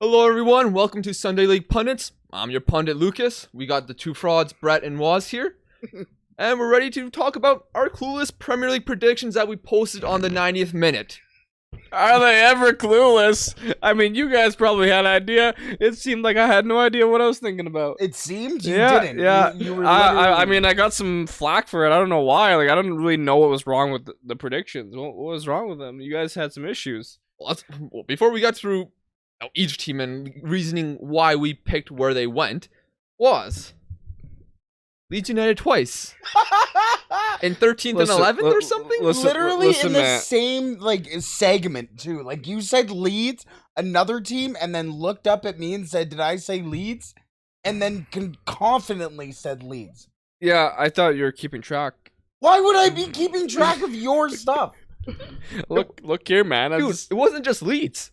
Hello everyone, welcome to Sunday League Pundits. I'm your pundit Lucas. We got the two frauds, Brett and Woz here. And we're ready to talk about our clueless Premier League predictions that we posted on the 90th minute. Are they ever clueless? I mean, you guys probably had an idea. It seemed like I had no idea what I was thinking about. It seemed you Yeah, didn't. yeah. You were I mean, I got some flack for it. I don't know why. Like, I don't really know what was wrong with the predictions. What was wrong with them? You guys had some issues. Well, before we got through each team and reasoning why we picked where they went, was Leeds United twice. In 13th and 11th or something? literally in the same segment too. Like, you said Leeds, another team, and then looked up at me and said, "Did I say Leeds?" And then confidently said Leeds. Yeah, I thought you were keeping track. Why would I be keeping track of your stuff? Look here, man. Dude, it wasn't just Leeds.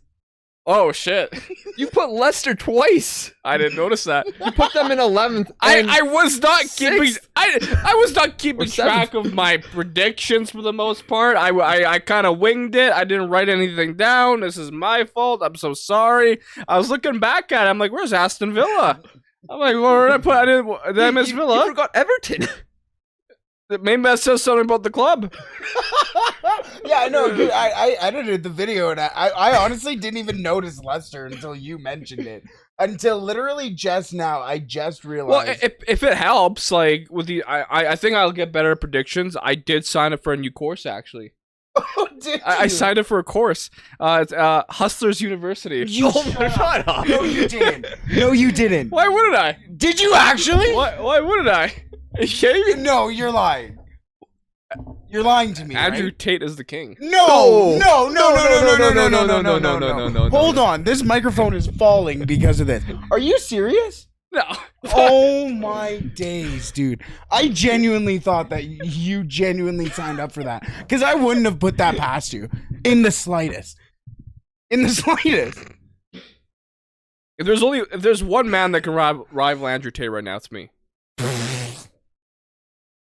Oh shit! You put Leicester twice. I didn't notice that. You put them in 11th. I was not keeping. I was not keeping Or track of my predictions for the most part. I kind of winged it. I didn't write anything down. This is my fault. I'm so sorry. I was looking back at it. I'm like, where's Aston Villa? I'm like, where did I put? Did I miss Villa? You forgot Everton. Maybe that says something about the club. Yeah, I know. Dude, I edited the video, and I honestly didn't even notice Leicester until you mentioned it. Until literally just now, I just realized. Well, if it helps, like with the, I think I'll get better predictions. I did sign up for a new course actually. Oh, did you? I signed up for a course. It's Hustlers University. You shut up. No, you didn't. No, you didn't. Why wouldn't I? Did you actually? Why wouldn't I? Are you kidding me? No, you're lying. You're lying to me. Andrew right? Tate is the king. No. No. Hold on. This microphone is falling because of this. Are you serious? No. Oh my days, dude. I genuinely thought that you genuinely signed up for that. Because I wouldn't have put that past you. In the slightest. In the slightest. If there's one man that can rival Andrew Tate right now, it's me.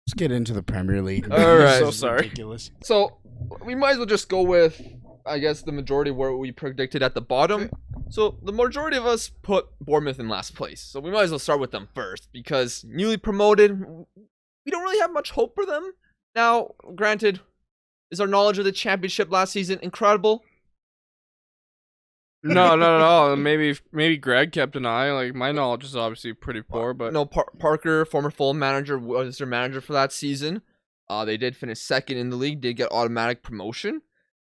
Let's get into the Premier League. All right. So sorry. Ridiculous. So we might as well just go with, I guess, the majority of where we predicted at the bottom. So the majority of us put Bournemouth in last place. So we might as well start with them first because newly promoted, we don't really have much hope for them. Now, granted, is our knowledge of the championship last season incredible? No. Maybe Greg kept an eye. Like, my knowledge is obviously pretty poor, but No, Parker, former Fulham manager, was their manager for that season. They did finish second in the league, did get automatic promotion.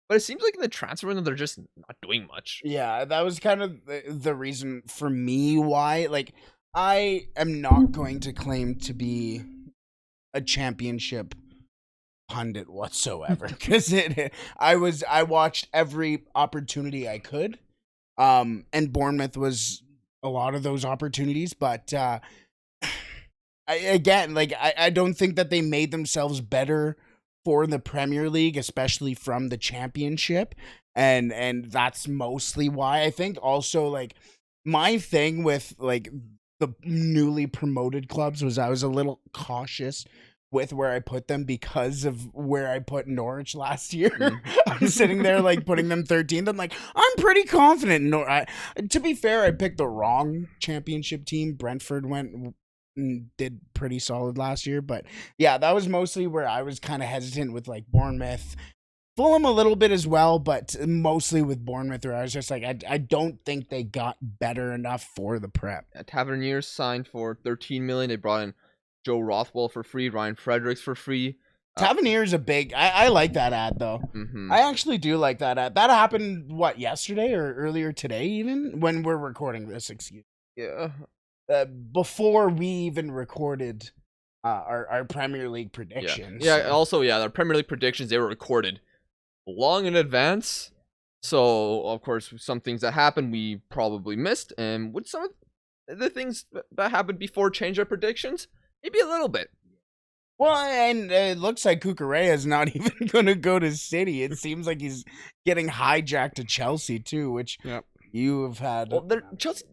But it seems like in the transfer window, they're just not doing much. Yeah, that was kind of the reason for me why. Like, I am not going to claim to be a championship pundit whatsoever because I watched every opportunity I could, and Bournemouth was a lot of those opportunities. But I don't think that they made themselves better for the Premier League, especially from the Championship, and that's mostly why. I think also, like, my thing with like the newly promoted clubs was I was a little cautious with where I put them because of where I put Norwich last year. I'm sitting there like putting them 13th. I'm like, I'm pretty confident. To be fair, I picked the wrong Championship team. Brentford did pretty solid last year, but yeah, that was mostly where I was kind of hesitant with like Bournemouth. Fulham a little bit as well, but mostly with Bournemouth, where I was just like, I don't think they got better enough for the Prep. Taverniers signed for $13 million. They brought in Joe Rothwell for free, Ryan Fredericks for free. Taverniers a big. I like that ad though. Mm-hmm. I actually do like that ad. That happened yesterday or earlier today, even when we're recording this. Excuse. Yeah. Before we even recorded our Premier League predictions. Yeah. Also, the Premier League predictions, they were recorded long in advance. So, of course, some things that happened we probably missed, and with some of the things that happened before change our predictions, maybe a little bit. Well, and it looks like Cucurella is not even going to go to City. It seems like he's getting hijacked to Chelsea too, which you have had. Well, Chelsea.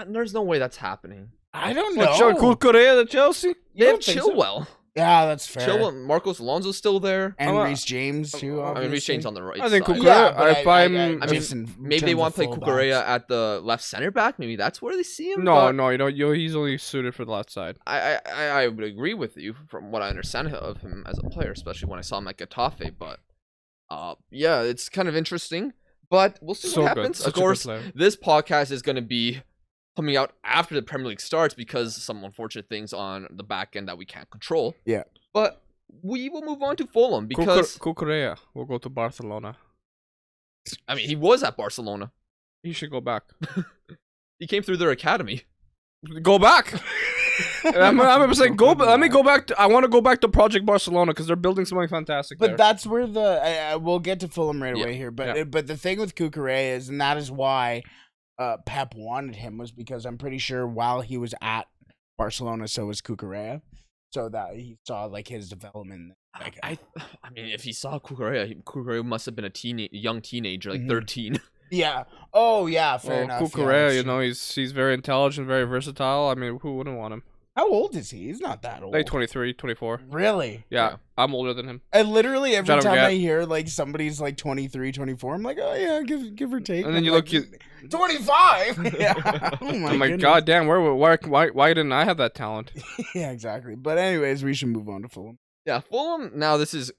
There's no way that's happening. I don't know. Joe Cucurella to Chelsea? They have Chilwell. Yeah, that's fair. chill. Marcos Alonso's still there. And I'm a- Reece James too. I mean, Reece obviously. James on the right I think side. Cucurella. Yeah, but if I'm, I mean, just in maybe they terms want of to play fullbacks. Cucurella at the left center back. Maybe that's where they see him. no, but no, he's only suited for the left side. I would agree with you from what I understand of him as a player, especially when I saw him at Getafe. But yeah, it's kind of interesting. But we'll see So what good. happens. Such Of a good course, player. this podcast is going to be coming out after the Premier League starts because some unfortunate things on the back end that we can't control. Yeah. But we will move on to Fulham because Cucurella will go to Barcelona. I mean he was at Barcelona. He should go back. He came through their academy. Go back. I'm saying go. Let me go back. I want to go back to Project Barcelona because they're building something fantastic. But there. that's where the we'll get to Fulham right Yeah. away here. But the thing with Cucurella is, and that is why Pep wanted him, was because I'm pretty sure while he was at Barcelona, so was Cucurella, so that he saw like his development. Like, I mean, if he saw Cucurella must have been a young teenager, like Mhm. 13. yeah. Oh yeah. Fair enough. Cucurella, yeah, you know, he's very intelligent, very versatile. I mean, who wouldn't want him? How old is he? He's not that old. Like 23, 24. Really? Yeah, Yeah. I'm older than him. And literally every Which I don't time get. I hear like somebody's like 23, 24, I'm like, oh yeah, give or take. And then I'm you like, look, 25. Yeah. Oh my I'm like, goodness. God damn, why didn't I have that talent? Yeah, exactly. But anyways, we should move on to Fulham. Yeah, Fulham. Now this is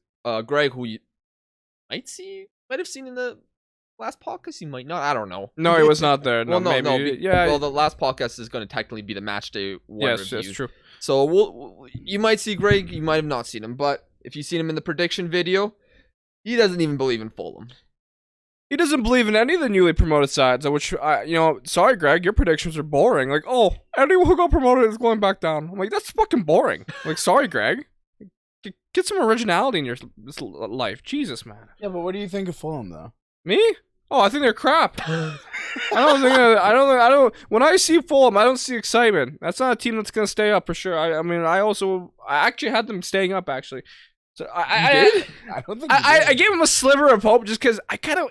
Greg, who you might have seen in the last podcast. You might not. I don't know. No, he was not there. No, Well, no, maybe. Yeah. Well, the last podcast is going to technically be the match day one yes, reviews. that's true. So you might see Greg. You might have not seen him, but if you've seen him in the prediction video, he doesn't even believe in Fulham. He doesn't believe in any of the newly promoted sides, which, sorry, Greg, your predictions are boring. Like, oh, anyone who got promoted is going back down. I'm like, that's fucking boring. Like, sorry, Greg. Get some originality in your life. Jesus, man. Yeah, but what do you think of Fulham though? Me? Oh, I think they're crap. I don't. When I see Fulham, I don't see excitement. That's not a team that's gonna stay up for sure. I actually had them staying up actually. So I don't think I gave them a sliver of hope just because I kind of,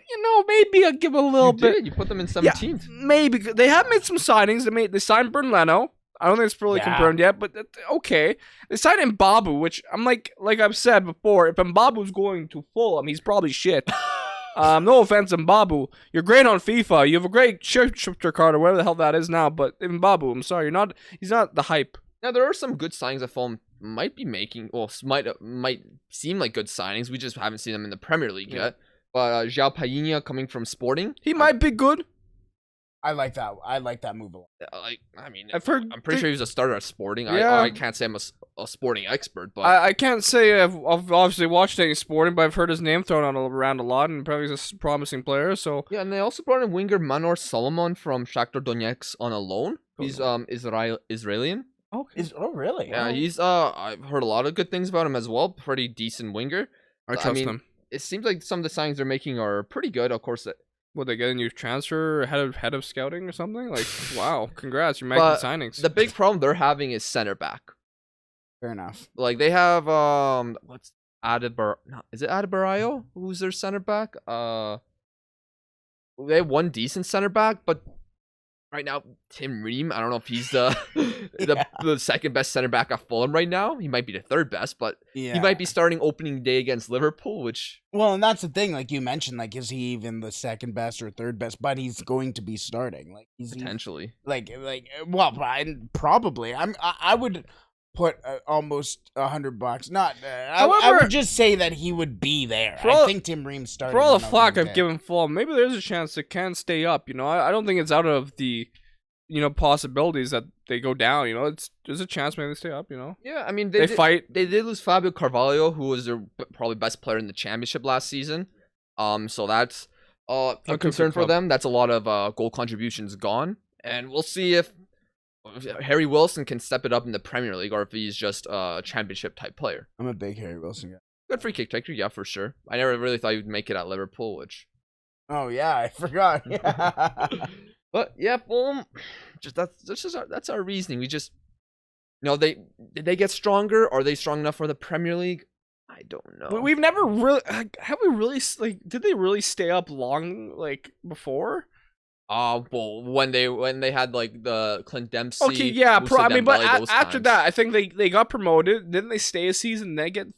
maybe I'll give a little bit. You put them in 17th. Maybe they have made some signings. They signed Bern Leno. I don't think it's really confirmed yet, but okay. They signed Mbabu, which I'm like I've said before, if Mbabu's going to Fulham, he's probably shit. No offense, Mbabu. You're great on FIFA. You have a great shifter card or whatever the hell that is now, but Mbabu, I'm sorry, he's not the hype. Now there are some good signings that Fulham might be making. Well, might seem like good signings. We just haven't seen them in the Premier League yet. But João Painha coming from Sporting, He might be good. I like that. I like that move a lot. I'm pretty sure he was a starter at Sporting. Yeah. I can't say I'm a Sporting expert, but I can't say I've obviously watched any Sporting, but I've heard his name thrown around a lot, and apparently he's a promising player. So yeah, and they also brought in winger Manor Solomon from Shakhtar Donetsk on a loan. He's Israeli. okay, Really? Yeah, he's I've heard a lot of good things about him as well. Pretty decent winger. I trust him. It seems like some of the signings they're making are pretty good. Of course, Would they get a new transfer head of scouting or something? Like, wow, congrats, you're But making signings. the big problem they're having is center back. Fair enough. Like they have what's is it Adebayo who's their center back? They have one decent center back, but right now Tim Ream, I don't know if he's the the second best center back at Fulham right now. He might be the third best, but Yeah. he might be starting opening day against Liverpool, which Well, and that's the thing. Like you mentioned, like is he even the second best or third best? But he's going to be starting. Like he's potentially. well, probably. I would put almost $100. Not. I However- would just say that he would be there. For all- I think Tim Ream's starting. For all the on flack opening I've day. given Fulham, maybe there's a chance it can stay up. I don't think it's out of the, possibilities that they go down. There's a chance maybe they stay up. Yeah, I mean They fight. They did lose Fabio Carvalho, who was their probably best player in the championship last season. So that's a good concern for club. them. That's a lot of goal contributions gone, and we'll see if Harry Wilson can step it up in the Premier League or if he's just a championship type player. I'm a big Harry Wilson guy. Good free kick taker, yeah, for sure. I never really thought he'd make it at Liverpool, which. Oh yeah, I forgot. Yeah. But yeah, Fulham, that's our reasoning. We just, did they get stronger? Are they strong enough for the Premier League? I don't know. But we've never really did they really stay up long before? Well, when they had like the Clint Dempsey. Okay, yeah, Musa I mean, but Dembele, those after times. that, I think they got promoted. Didn't they stay a season, then get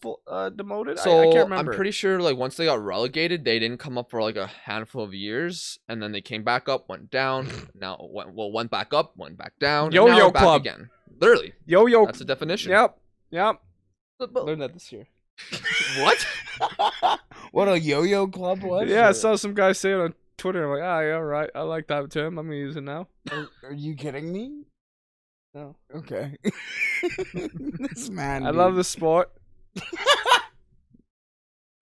demoted? So I can't remember. I'm pretty sure like once they got relegated, they didn't come up for like a handful of years, and then they came back up, went down, now went back up, went back down, and now Yo-yo we're back club. again. Literally, Yo-yo. that's the definition. Yep. But Learned that this year. what? What a yo-yo club was? Yeah, I or- saw some guy say it on Twitter. I'm like, yeah, right. I like that term. I'm gonna use it now. Are you kidding me? No. Okay. This man. I love the sport.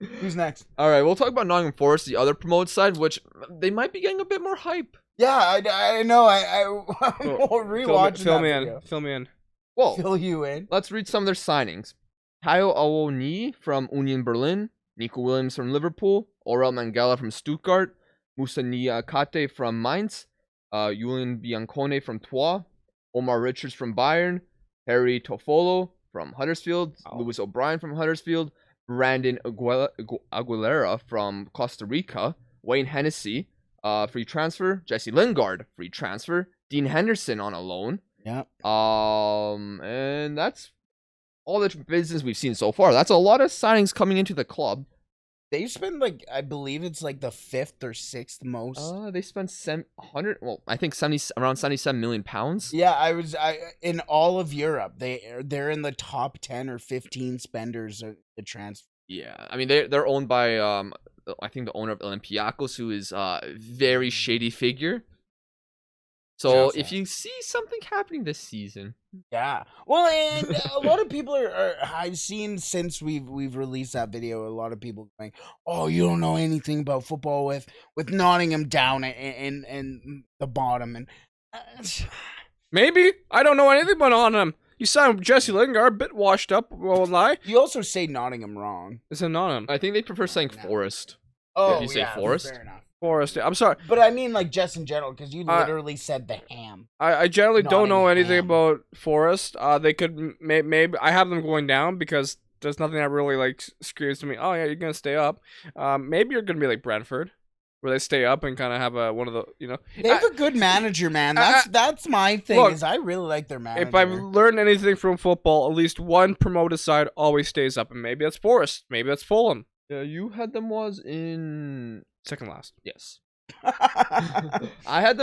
Who's next? All right, we'll talk about Nottingham Forest, the other promoted side, which they might be getting a bit more hype. Yeah, I know. I will rewatch Fill me that in. video. Fill me in. Well, Fill you in. let's read some of their signings. Tayo Awoni from Union Berlin, Nico Williams from Liverpool, Aurel Mangala from Stuttgart, Moussa Niakate from Mainz, Julian Biancone from Troyes, Omar Richards from Bayern, Harry Toffolo from Huddersfield, Lewis O'Brien from Huddersfield, Brandon Aguilera from Costa Rica, Wayne Hennessy, free transfer, Jesse Lingard, free transfer, Dean Henderson on a loan. Yeah. And that's all the business we've seen so far. That's a lot of signings coming into the club. They've spent like I believe it's like the 5th or 6th most. They spent 100. Well, I think around 77 million pounds. Yeah, I in all of Europe. They're in the top 10 or 15 spenders of the transfer. Yeah, I mean they're owned by I think the owner of Olympiacos, who is a very shady figure. So Just if you see something happening this season, Yeah. Well, and a lot of people are I've seen since we've released that video, a lot of people going, "Oh, you don't know anything about football with Nottingham down in the bottom." And Maybe. I don't know anything about on him. You sound Jesse Lingard, a bit washed up, won't lie. you also say Nottingham wrong. It's a on him. I think they prefer saying No. Forest. Oh, you say Forest? Fair enough. Forrest. I'm sorry. But I mean, like just in general, because you literally said the ham. I generally don't know Nottingham. anything about Forest. They could maybe I have them going down because there's nothing that really like screams to me. Oh yeah, you're gonna stay up. Maybe you're gonna be like Brentford, where they stay up and kind of have one of the They have a good manager, man. That's my thing. Look, is I really like their manager. If I've learned anything from football, at least one promoted side always stays up, and maybe that's Forest, maybe that's Fulham. Yeah, you had them was Second last. yes. I had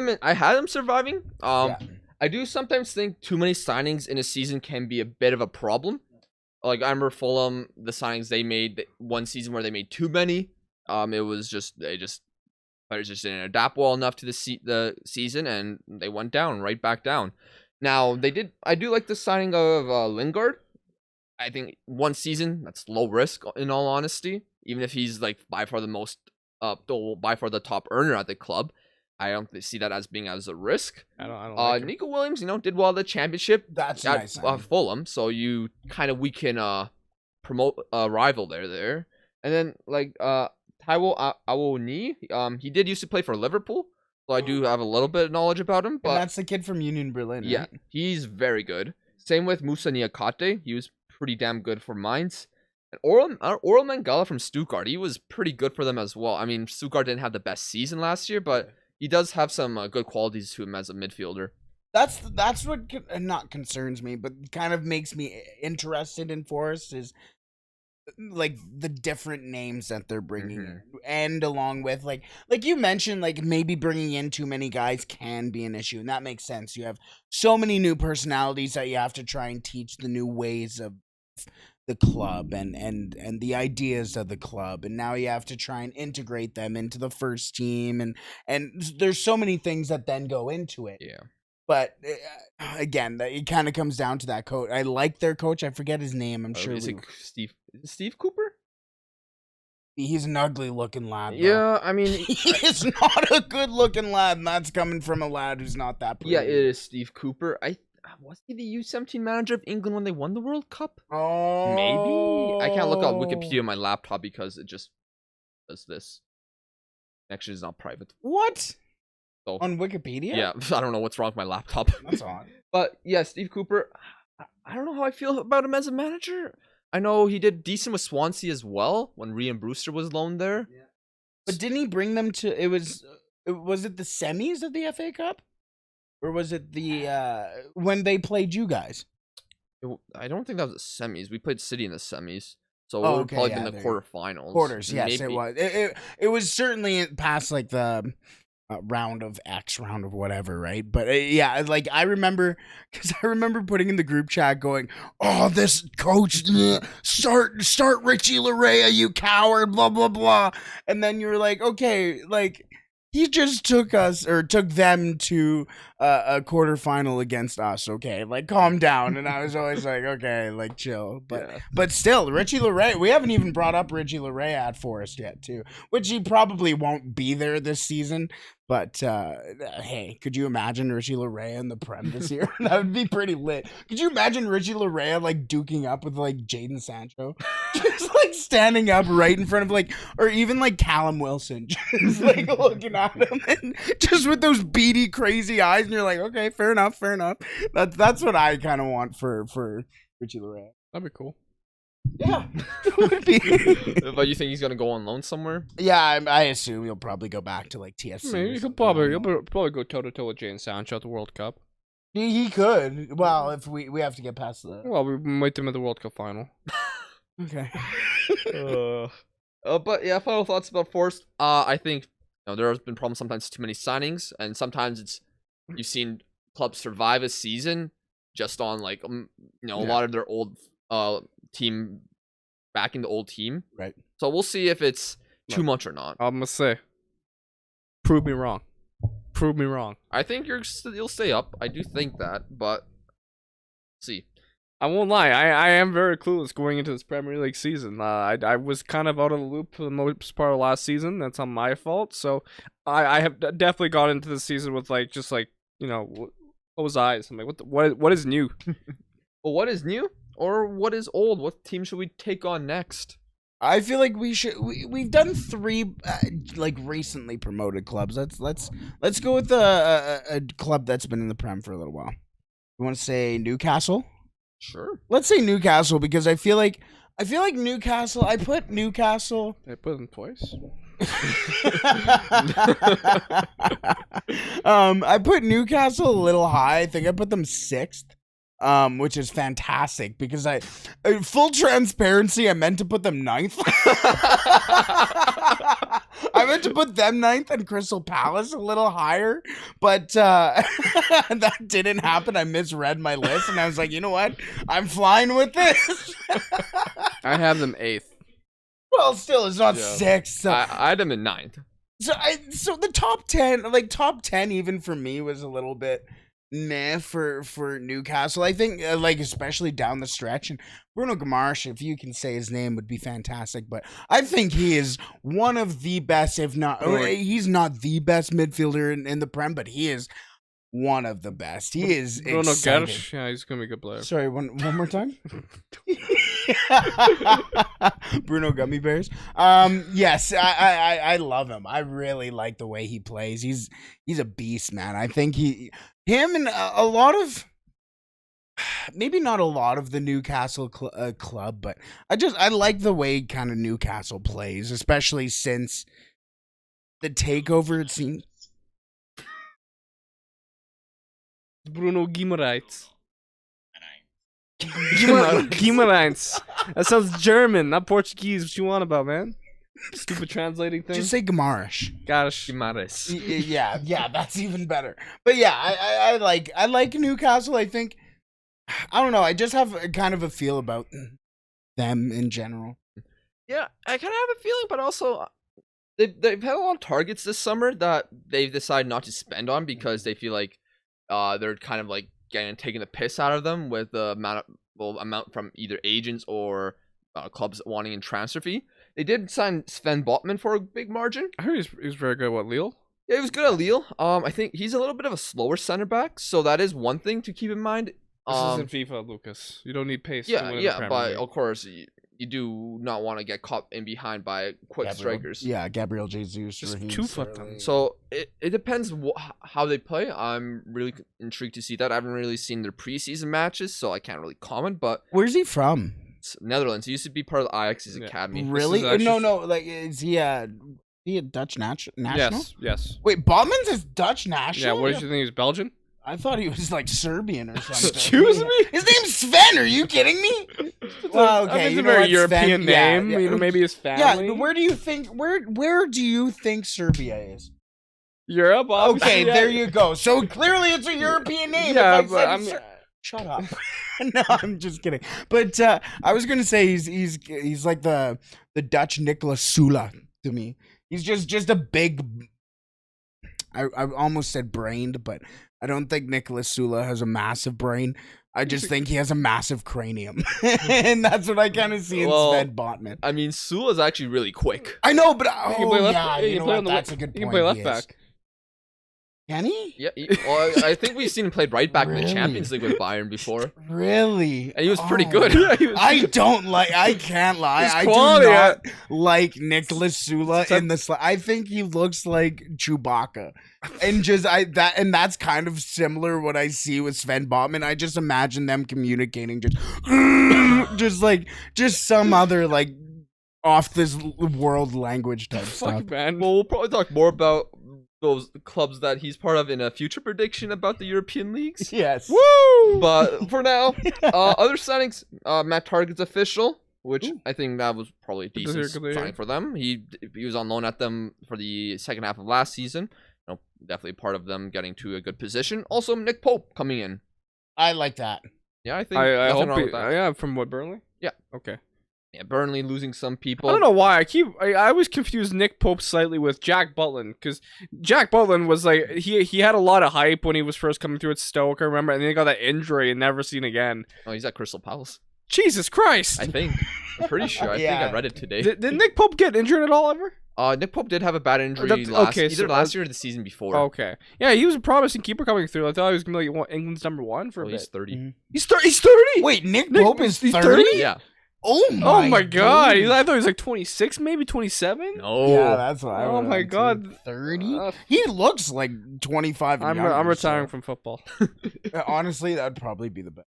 them surviving. Yeah. I do sometimes think too many signings in a season can be a bit of a problem. Like I remember Fulham, the signings they made one season where they made too many. It was just players just didn't adapt well enough to the season, and they went down right back down. Now I do like the signing of Lingard. I think one season that's low risk in all honesty. Even if he's like by far the top earner at the club, I don't see that as being as a risk. I don't like him. Nico Williams, did well at the championship That's at nice. signing. Fulham, so we can promote a rival there. And then like Taiwo Awoni, he did used to play for Liverpool, so I do have a little bit of knowledge about him. But And that's the kid from Union Berlin. yeah, Right? he's very good. Same with Moussa Niakate, he was pretty damn good for Mainz. And Aurel Mangala from Stuttgart, he was pretty good for them as well. I mean, Stuttgart didn't have the best season last year, but he does have some good qualities to him as a midfielder. That's what not concerns me, but kind of makes me interested in Forest is like the different names that they're bringing in. And along with like you mentioned, like maybe bringing in too many guys can be an issue, and that makes sense. You have so many new personalities that you have to try and teach the new ways of the club and the ideas of the club, and now you have to try and integrate them into the first team, and there's so many things that then go into it. Yeah. But again, it kind of comes down to that coach. I like their coach. I forget his name. I'm sure Is it Steve Cooper? he's an ugly looking lad. Though. Yeah, I mean, He is not a good looking lad, and that's coming from a lad who's not that pretty. yeah, it is Steve Cooper. Was he the U17 manager of England when they won the World Cup? Oh, Maybe. I can't look up Wikipedia on my laptop because it just does this. Connection is not private. What? So, On Wikipedia? yeah, I don't know what's wrong with my laptop. That's odd. But yeah, Steve Cooper, I don't know how I feel about him as a manager. I know he did decent with Swansea as well when Rhian Brewster was loaned there. But didn't he bring them to? It was Was it the semis of the FA Cup, or was it the when they played you guys? I don't think that was the semis. We played City in the semis, so Oh, it would okay, probably yeah, been the there- quarterfinals. Quarters, yes, Maybe. it was. It was certainly past like the round of whatever, right? But yeah, like I remember putting in the group chat going, "Oh, this coach, start Richie Larea, you coward, blah blah blah," and then you're like, okay, like. He just took them to a quarterfinal against us. Okay, like calm down. And I was always like, okay, like chill. But still, Richie Larea. We haven't even brought up Richie Larea at Forest yet, too, which he probably won't be there this season. But hey, could you imagine Richie Larea in the Prem this year? That would be pretty lit. Could you imagine Richie Larea like duking up with like Jadon Sancho, just like standing up right in front of like, or even like Callum Wilson, just like looking at him and just with those beady crazy eyes, and you're like, okay, fair enough. That's what I kind of want for Richie Larea. That'd be cool. Yeah, it would be. But you think he's gonna go on loan somewhere? Yeah, I assume he'll probably go back to like TFC. Maybe he'll probably go toe to toe with Jadon Sancho at the World Cup. He could. Well, if we have to get past that. Well, we might them at the World Cup final. Okay. But yeah, final thoughts about Forest. I think there has been problems sometimes too many signings, and sometimes you've seen clubs survive a season just on like a lot of their old team backing the old team. Right. So we'll see if it's too much or not. I'm gonna say, prove me wrong. Prove me wrong. I think you'll stay up. I do think that, but see. I won't lie. I am very clueless going into this Premier League season. I was kind of out of the loop for the most part of last season. That's on my fault. So I have definitely got into the season with like just like closed eyes. I'm like, what is new? Well, what is new or what is old? What team should we take on next? I feel like we've done 3 like recently promoted clubs. Let's go with a club that's been in the Prem for a little while. You want to say Newcastle? Sure. Let's say Newcastle because I feel like Newcastle. I put Newcastle. I put them twice. I put Newcastle a little high. I think I put them 6th. Which is fantastic because full transparency, I meant to put them 9th. I meant to put them 9th and Crystal Palace a little higher, but that didn't happen. I misread my list and I was like, you know what? I'm flying with this. I have them 8th. Well, still, it's not Yeah. 6th. So. I had them in 9th. So the top 10 even for me was a little bit meh for Newcastle. I think like especially down the stretch, and Bruno Guimaraes, if you can say his name, would be fantastic. But I think he is one of the best, if not, he's not the best midfielder in the Prem, but he is one of the best. He is Bruno exciting. Guimaraes, yeah, he's gonna be a good player. Sorry, one more time. Bruno Gummy Bears. Yes, I love him. I really like the way he plays. He's a beast, man. I think him and a lot of, maybe not a lot of the Newcastle club, but I like the way kind of Newcastle plays, especially since the takeover. It seems Bruno Guimaraes. Guimaraes. That sounds German, not Portuguese. What you want about, man? Stupid translating thing. just say Guimaraes. Gosh. Yeah, that's even better. But yeah, I like Newcastle. I think, I don't know. I just have kind of a feel about them in general. Yeah, I kind of have a feeling, but also they've had a lot of targets this summer that they've decided not to spend on because they feel like they're kind of like taking the piss out of them with the amount from either agents or clubs wanting in transfer fee. They did sign Sven Botman for a big margin. I heard he was very good at Lille. Yeah, he was good at Lille. I think he's a little bit of a slower center back, so that is one thing to keep in mind. This isn't FIFA, Lucas. You don't need pace. to Yeah, win yeah, the Premier but League. of course you do not want to get caught in behind by quick strikers. Yeah, Gabriel Jesus. Just Raheem 2-foot Sterling. them. So it depends how they play. I'm really intrigued to see that. I haven't really seen their preseason matches, so I can't really comment. But Where's he from? it's Netherlands. He used to be part of the Ajax's Yeah. academy. Really? actually- No. Like, is he he a Dutch national? Yes. Wait, Botman's is Dutch national? Yeah, what did you think? He was Belgian? I thought he was like Serbian or something. Excuse me? His name's Sven. Are you kidding me? Well, okay, I mean, it's you a know very what, European Sven, yeah, name. yeah. You know, maybe his family. Yeah, where do you think Serbia is? Europe, obviously. Okay, yeah. there you go. So clearly it's a European name. Yeah, If I but said I'm. shut up. No, I'm just kidding. But I was gonna say he's like the Dutch Nicolas Sula to me. He's just a big. I almost said brained, but I don't think Nicolas Sula has a massive brain. I just think he has a massive cranium, and that's what I kind of see in Sven Botman. I mean, Sula's actually really quick. I know, but He can play left. yeah, he you can know play what? on the That's left. a good He point. can play left is. back. Can he? Yeah, well, I think we've seen him play right back in the Really? Champions League with Bayern before, Really? and he was pretty Oh. good. Yeah, he was- I can't lie. His I do quality, not like Nicolas Sula Except- in this. I think he looks like Chewbacca, and that's kind of similar what I see with Sven Botman. I just imagine them communicating just some other like off this world language type stuff. Fuck, man. Well, we'll probably talk more about those clubs that he's part of in a future prediction about the European leagues. Yes. Woo! But for now, other signings, Matt Target's official, which I think that was probably a Good to hear, decent good to hear. signing for them. He was on loan at them for the second half of last season. You know, definitely part of them getting to a good position. Also, Nick Pope coming in. I like that. Yeah, I think I nothing hope wrong he. with that. Yeah, from what, Burnley? Yeah. Okay. Yeah, Burnley losing some people. I don't know why I always confuse Nick Pope slightly with Jack Butland, because Jack Butland was like he had a lot of hype when he was first coming through at Stoke, I remember, and then he got that injury and never seen again. Oh, he's at Crystal Palace. Jesus Christ! I think. I'm pretty sure. I think Yeah. I read it today. Did Nick Pope get injured at all ever? Nick Pope did have a bad injury That's- last, okay, either so- last year or the season before. Okay, yeah, he was a promising keeper coming through. I thought he was gonna be like England's #1 for a Oh, he's bit. 30. He's 30. Wait, Nick Nick- Pope is he's 30? Yeah. Oh my god! goodness. I thought he was like 26, maybe 27. No. Yeah, that's what I Oh would've my said, God. too. 30? Uh, He looks like 25 and I'm younger, retiring so- from football. Honestly, that'd probably be the best.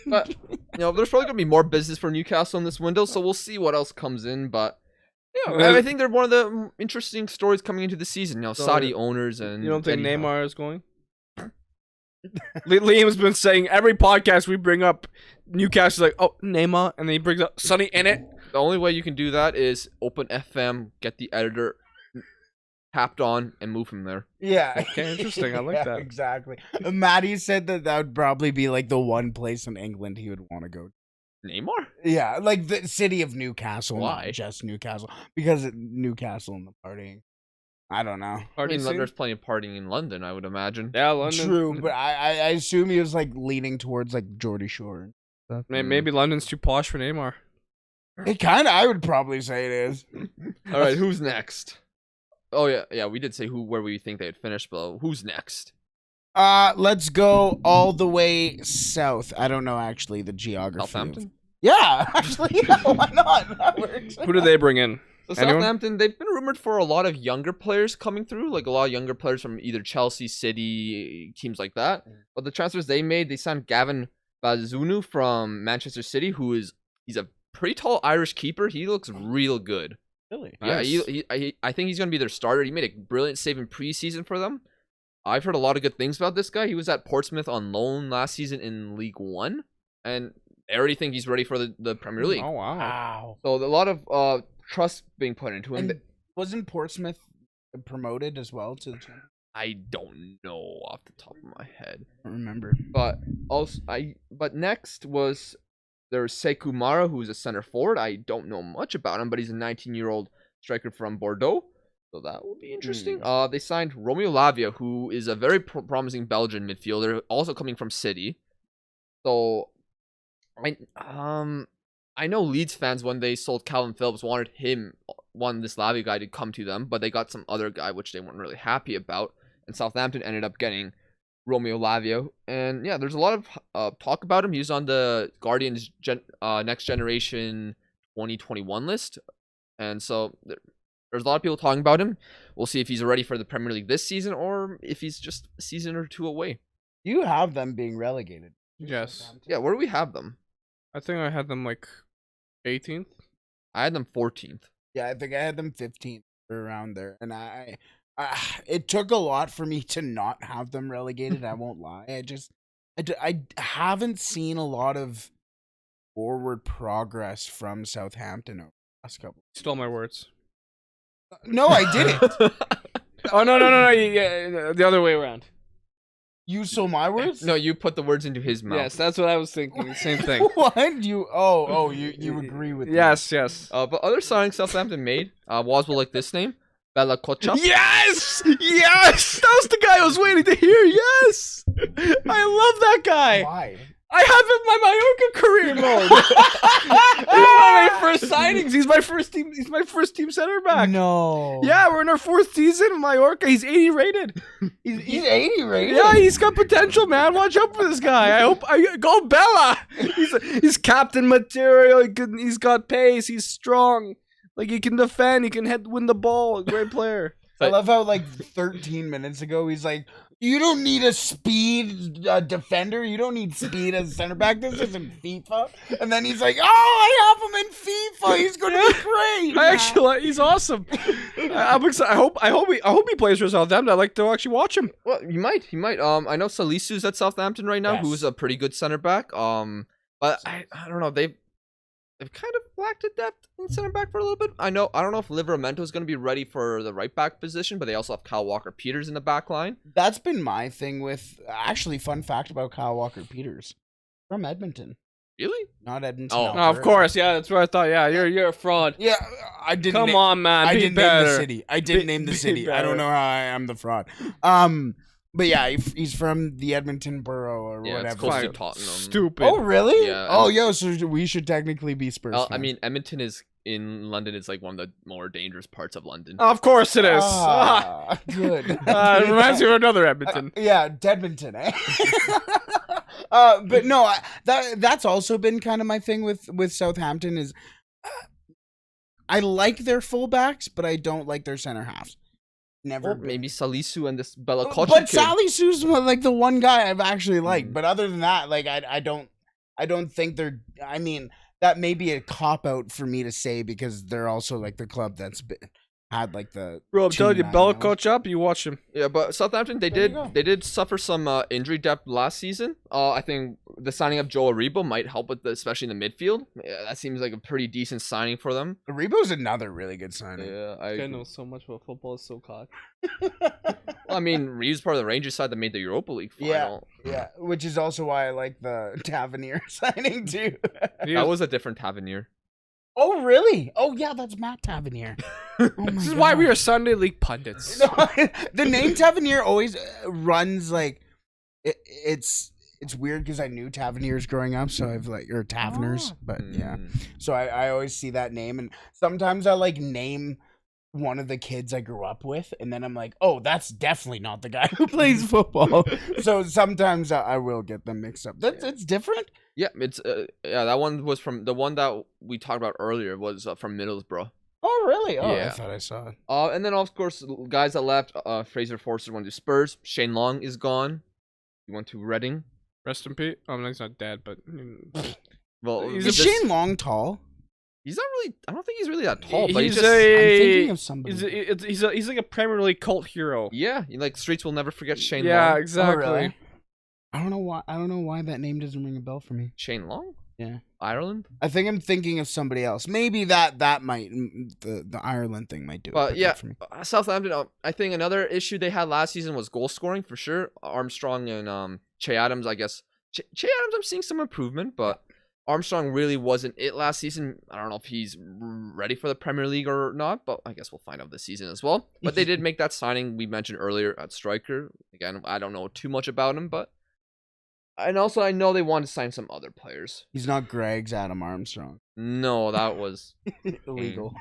But you know, there's probably gonna be more business for Newcastle in this window, so we'll see what else comes in. But yeah, I think they're one of the interesting stories coming into the season. You know, So, Saudi owners and You don't think Eddie Howe. Neymar is going? Liam's been saying every podcast we bring up Newcastle's like, oh, Neymar, and then he brings up Sonny in it. The only way you can do that is open FM, get the editor tapped on, and move from there. Yeah. Okay, interesting. I like that. Exactly. Maddie said that would probably be like the one place in England he would want to go. Neymar? Yeah, like the city of Newcastle, Why? not just Newcastle. Because Newcastle and the partying. I don't know. I Party mean, scene? there's plenty of partying in London, I would imagine. Yeah, London. True, but I assume he was like leaning towards like Geordie Shore. Maybe London's too posh for Neymar. It kind of, I would probably say it is. All right, who's next? Oh yeah, we did say where we think they'd finish, but who's next? Let's go all the way south. I don't know actually the geography. of- Southampton? Yeah, actually, yeah, why not? That works. Who did they bring in? So Anyone? Southampton, they've been rumored for a lot of younger players coming through, like a lot of younger players from either Chelsea, City, teams like that. But the transfers they made, they signed Gavin Bazunu from Manchester City, he's a pretty tall Irish keeper. He looks real good. Really? Yeah, Nice. I think he's gonna be their starter. He made a brilliant save in preseason for them. I've heard a lot of good things about this guy. He was at Portsmouth on loan last season in League One, and I already think he's ready for the Premier League. Oh, wow. Wow. So a lot of trust being put into him. And wasn't Portsmouth promoted as well to the championship? I don't know off the top of my head, I don't remember. but next was there's Sekou Mara, who's a center forward. I don't know much about him, but he's a 19-year-old striker from Bordeaux, so that will be interesting. They signed Romeo Lavia, who is a very promising Belgian midfielder, also coming from City. So I know Leeds fans, when they sold Calvin Phillips, wanted this Lavia guy to come to them, but they got some other guy which they weren't really happy about, and Southampton ended up getting Romeo Lavia. And yeah, there's a lot of talk about him. He's on the Guardian's Next Generation 2021 list, and so there's a lot of people talking about him. We'll see if he's ready for the Premier League this season or if he's just a season or two away. You have them being relegated. Yes. Yeah, where do we have them? I think I had them like 18th. I had them 14th. Yeah, I think I had them 15 or around there, and I it took a lot for me to not have them relegated. I won't lie. I haven't seen a lot of forward progress from Southampton over the last couple. Stole my words. No, I didn't. Oh no! Yeah, the other way around. You stole my words? No, you put the words into his mouth. Yes, that's what I was thinking. Same thing. What? You agree with me. Yes. But other signings Southampton made, Woz will like this name, Bella Kocha. Yes! Yes! That was the guy I was waiting to hear. Yes! I love that guy. Why? I have him in my Mallorca career mode. He's one of my first signings. He's my first team. He's my first team center back. No. Yeah, we're in our 4th season in Mallorca. He's 80 rated. He's 80 rated. Yeah, he's got potential, man. Watch out for this guy. Go Bella. He's captain material. He's got pace. He's strong. Like, he can defend. He can win the ball. Great player. I love how, like, 13 minutes ago, he's like, you don't need a speed defender. You don't need speed as a center back. This isn't FIFA. And then he's like, oh, I have him in FIFA. He's going to be great. He's awesome. I'm excited. I hope he plays for Southampton. I'd like to actually watch him. Well, he might. I know Salisu's at Southampton right now, Yes. who's a pretty good center back. But I don't know. They've kind of lacked a depth in center back for a little bit. I don't know if Livramento is going to be ready for the right back position, but they also have Kyle Walker-Peters in the back line. That's been my thing with, actually, fun fact about Kyle Walker-Peters. From Edmonton. Really? Not Edmonton. Oh. Oh, of Alberta. course. Yeah, that's what I thought. Yeah, you're a fraud. Yeah, I didn't. Come on, man. I Be didn't better. name the city. I didn't name the be city. I better. don't know how I am the fraud. But yeah, he's from the Edmonton borough or Yeah, whatever. it's close to Fine. Tottenham. Stupid. Oh really? Yeah. Oh yo, so we should technically be Spurs. I fans. mean, Edmonton is in London. Is like one of the more dangerous parts of London. Of course it is. Ah, good. It reminds me of another Edmonton. Yeah, Dedmonton, eh? But no, that's also been kind of my thing with Southampton is I like their fullbacks, but I don't like their center halves. Never. Or maybe Salisu and this Bella But Kocha kid. Sally Sue's like the one guy I've actually liked. But other than that, like I don't think they're. I mean, that may be a cop out for me to say because they're also like the club that's had like the. Bro, I'm telling you, 2-9 Bella now. coach up, you watch him. Yeah, but Southampton they There you go. did suffer some injury depth last season. I think the signing of Joe Aribo might help with especially in the midfield. Yeah, that seems like a pretty decent signing for them. Rebo's another really good signing. Yeah, I know so much about football. It's so cocky. I mean, Reeves part of the Rangers side that made the Europa League final. Yeah, which is also why I like the Tavernier signing too. That was a different Tavernier. Oh really? Oh yeah, that's Matt Tavernier. Oh my This is why we God. are Sunday League pundits. No, the name Tavernier always runs like it's weird because I knew Taverniers growing up, so I've like or Taverners, but yeah. So I always see that name, and sometimes I like name one of the kids I grew up with, and then I'm like, oh, that's definitely not the guy who plays football. So sometimes I will get them mixed up. It's different. Yeah, it's that one was from the one that we talked about earlier was from Middlesbrough. Oh really? Oh, I Yeah. thought I saw it. And then of course guys that left, Fraser Forster went to Spurs. Shane Long is gone. He went to Reading. Rest in peace. Oh, no, he's not dead, but Well, He's Is this- Shane Long tall? He's not really. I don't think he's really that tall, but he's he's just. I'm thinking a of somebody. he's like a Premier League cult hero. Yeah, like streets will never forget Shane Yeah, Long. exactly. Oh, really? I don't know why that name doesn't ring a bell for me. Shane Long, Yeah. Ireland. I think I'm thinking of somebody else. Maybe that might the Ireland thing might do it. But yeah, for me. Southampton. I think another issue they had last season was goal scoring for sure. Armstrong and Che Adams. I guess Che Adams. I'm seeing some improvement, but Armstrong really wasn't it last season. I don't know if he's ready for the Premier League or not, but I guess we'll find out this season as well. But they did make that signing we mentioned earlier at striker. Again, I don't know too much about him, but. And also, I know they want to sign some other players. He's not Greg's Adam Armstrong. No, that was Illegal.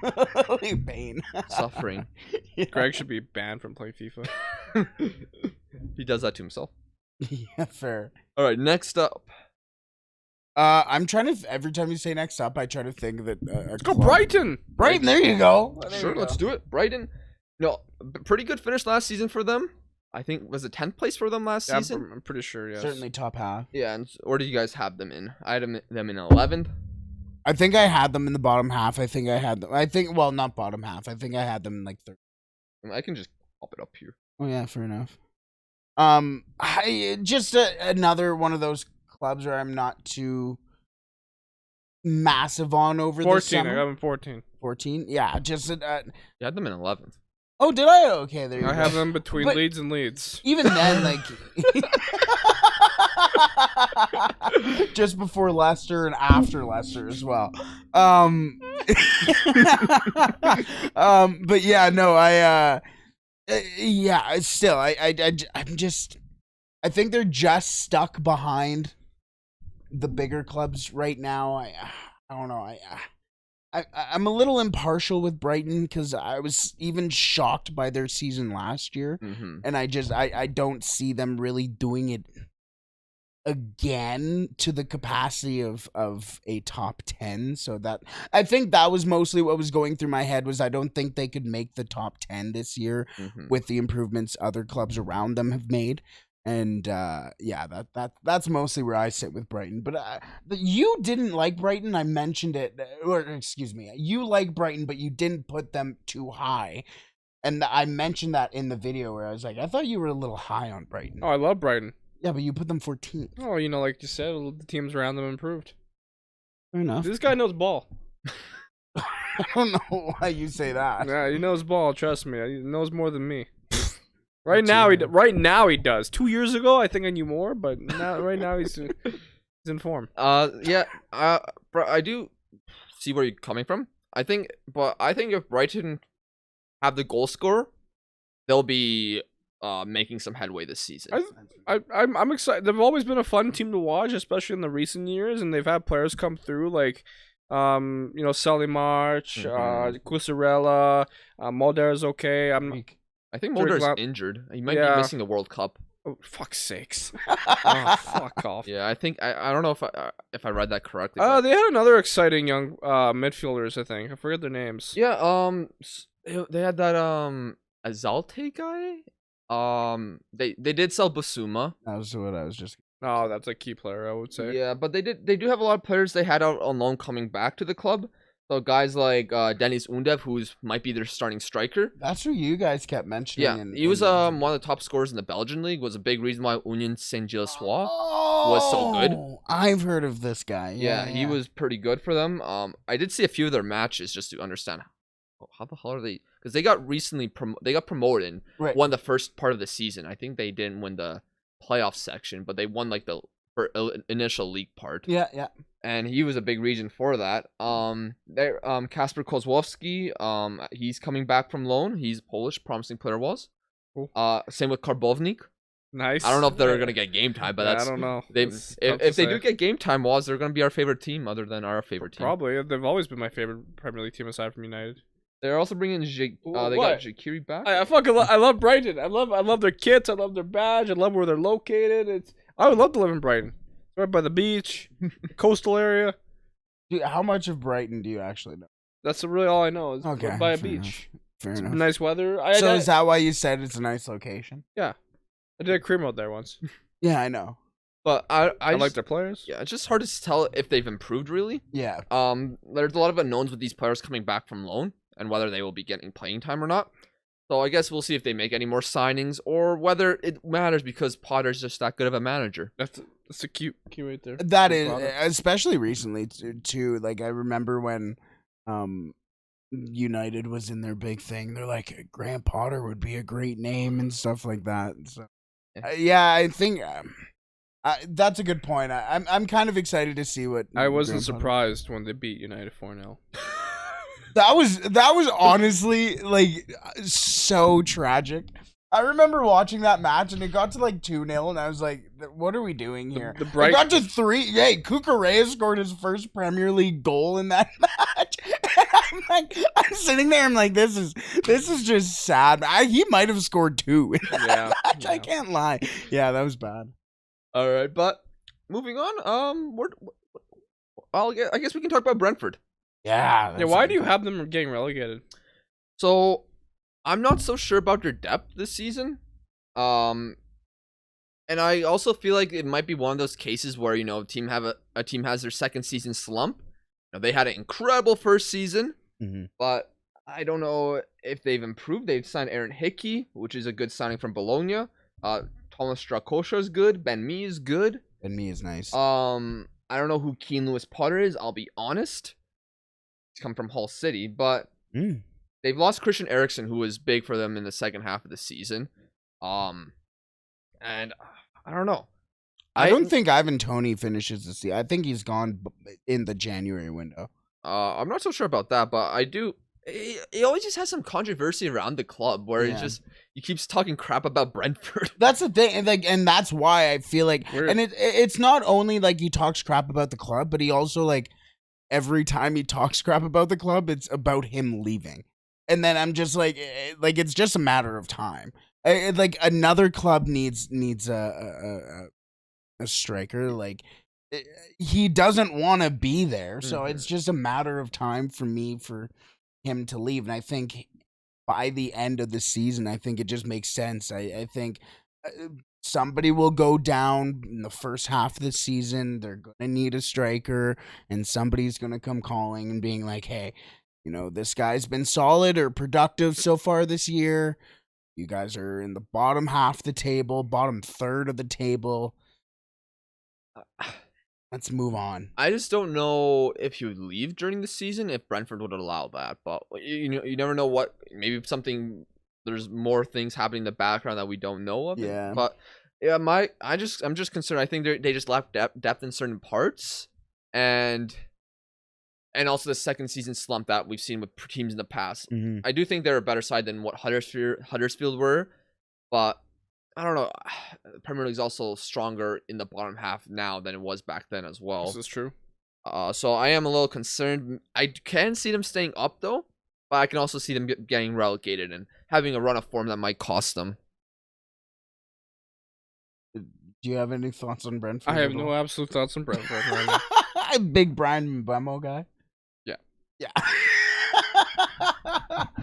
Pain. suffering. Yeah. Greg should be banned from playing FIFA. He does that to himself. Yeah, fair. All right, next up. I'm trying to. Every time you say next up, I try to think that. Let's go Brighton. Brighton. There you go. Sure, let's do it. Brighton. No, pretty good finish last season for them. I think was it 10th place for them last Yeah, season. I'm pretty sure. Yes. Certainly top half. Yeah, and where do you guys have them in? I had them in 11th. I think I had them in the bottom half. I think, well, not bottom half. I think I had them in like third. I can just pop it up here. Oh yeah, fair enough. I just another one of those clubs where I'm not too massive on over 14. the summer. I got them 14. 14. Yeah, just You had them in 11th. oh, did I? Okay, there you go. I have them between But- Leeds and Leeds. Even then, like just before Leicester and after Leicester as well. But yeah, no, yeah, still, I'm just, I think they're just stuck behind the bigger clubs right now. I don't know. I'm a little impartial with Brighton because I was even shocked by their season last year, and I don't see them really doing it again to the capacity of a top 10. So that, I think that was mostly what was going through my head, was I don't think they could make the top 10 this year with the improvements other clubs around them have made. And yeah, that's mostly where I sit with Brighton. But you didn't like Brighton. I mentioned it, or excuse me, you like Brighton, but you didn't put them too high. And I mentioned that in the video where I was like, I thought you were a little high on Brighton. Oh, I love Brighton. Yeah, but you put them 14th. Oh, you know, like you said, the teams around them improved. Fair enough. This guy knows ball. I don't know why you say that. Yeah, he knows ball. Trust me, he knows more than me. Right now he does. 2 years ago, I think I knew more, but right now he's in form. Yeah. Bro, I do see where you're coming from. I think if Brighton have the goal scorer, they'll be making some headway this season. I'm excited. They've always been a fun team to watch, especially in the recent years, and they've had players come through like, you know, Sully March, Cusarella, Mulder's okay. I think Mulder's injured. He might be missing the World Cup. Oh, fuck's sakes. Oh, fuck off. Yeah, I think I don't know if I read that correctly. They had another exciting young midfielders, I think. I forget their names. Yeah, they had that Azalte guy. They did sell Basuma. That was what I was just. Oh, that's a key player, I would say. Yeah, but they do have a lot of players they had out on loan coming back to the club. So guys like Dennis Undev, who's might be their starting striker. That's who you guys kept mentioning. Yeah, he was one of the top scorers in the Belgian league. Was a big reason why Union Saint-Gilles was so good. I've heard of this guy. Yeah, he was pretty good for them. I did see a few of their matches just to understand how the hell are they? Because they got recently got promoted, and won the first part of the season. I think they didn't win the playoff section, but they won like the initial league part. Yeah. And he was a big reason for that. Kasper Kozłowski, he's coming back from loan. He's Polish, promising player was. Cool. Same with Karbovnik. Nice. I don't know if they're gonna get game time, but I don't know. If they do get game time, they're gonna be our favorite team, other than our favorite team. Probably. They've always been my favorite Premier League team aside from United. They're also bringing they got Jakiri back. I love Brighton. I love their kits. I love their badge. I love where they're located. I would love to live in Brighton. Right by the beach, coastal area. Dude, how much of Brighton do you actually know? That's really all I know. Is by a fair beach. Fair enough. Nice weather. Is that why you said it's a nice location? Yeah, I did a career mode there once. Yeah, I know. But I like their players. Yeah, it's just hard to tell if they've improved really. Yeah. There's a lot of unknowns with these players coming back from loan and whether they will be getting playing time or not. So I guess we'll see if they make any more signings or whether it matters because Potter's just that good of a manager. That's a cute right there. That is, especially recently too. Like I remember when United was in their big thing. They're like, Graham Potter would be a great name and stuff like that. So yeah, I think that's a good point. I'm kind of excited to see what. I wasn't surprised when they beat United 4-0. That was honestly like so tragic. I remember watching that match and it got to like 2-0 and I was like, what are we doing here? It got to 3. Hey, Cucurella scored his first Premier League goal in that match. I'm sitting there, I'm like, this is just sad. He might have scored 2 in that match. I can't lie. Yeah, that was bad. All right, but moving on, I guess we can talk about Brentford. Yeah. Why do you have them getting relegated? So, I'm not so sure about their depth this season. And I also feel like it might be one of those cases where, you know, a team has their second season slump Now, they had an incredible first season, Mm-hmm. but I don't know if they've improved. They've signed Aaron Hickey, which is a good signing from Bologna. Thomas Strakosha is good. Ben Mee is good. And me is nice. I don't know who Keane Lewis Potter is. I'll be honest. He's come from Hull City, but they've lost Christian Eriksen, who was big for them in the second half of the season. And I don't know. I don't think Ivan Toney finishes the season. I think he's gone in the January window. I'm not so sure about that, but I do. He always just has some controversy around the club where he keeps talking crap about Brentford. That's the thing, and that's why I feel like, and it's not only like he talks crap about the club, but he also like every time he talks crap about the club, it's about him leaving, and then I'm just like it's just a matter of time. Like another club needs a striker. Like he doesn't want to be there, so it's just a matter of time for him to leave. And I think by the end of the season, I think it just makes sense. I think somebody will go down in the first half of the season. They're going to need a striker, and somebody's going to come calling and being like, hey, this guy's been solid or productive so far this year. You guys are in the bottom half of the table, bottom third of the table. Let's move on. I just don't know if he would leave during the season, if Brentford would allow that. But you never know what. Maybe there's more things happening in the background that we don't know of. Yeah. But yeah, I'm just concerned. I think they just lack depth in certain parts, and also the second season slump that we've seen with teams in the past. Mm-hmm. I do think they're a better side than what Huddersfield were, but I don't know. Premier League's also stronger in the bottom half now than it was back then as well. This is true. So I am a little concerned. I can see them staying up though, but I can also see them getting relegated and having a run of form that might cost them. Do you have any thoughts on Brentford? I have no absolute thoughts on Brentford right now. I'm a big Brian Mbemo guy. Yeah.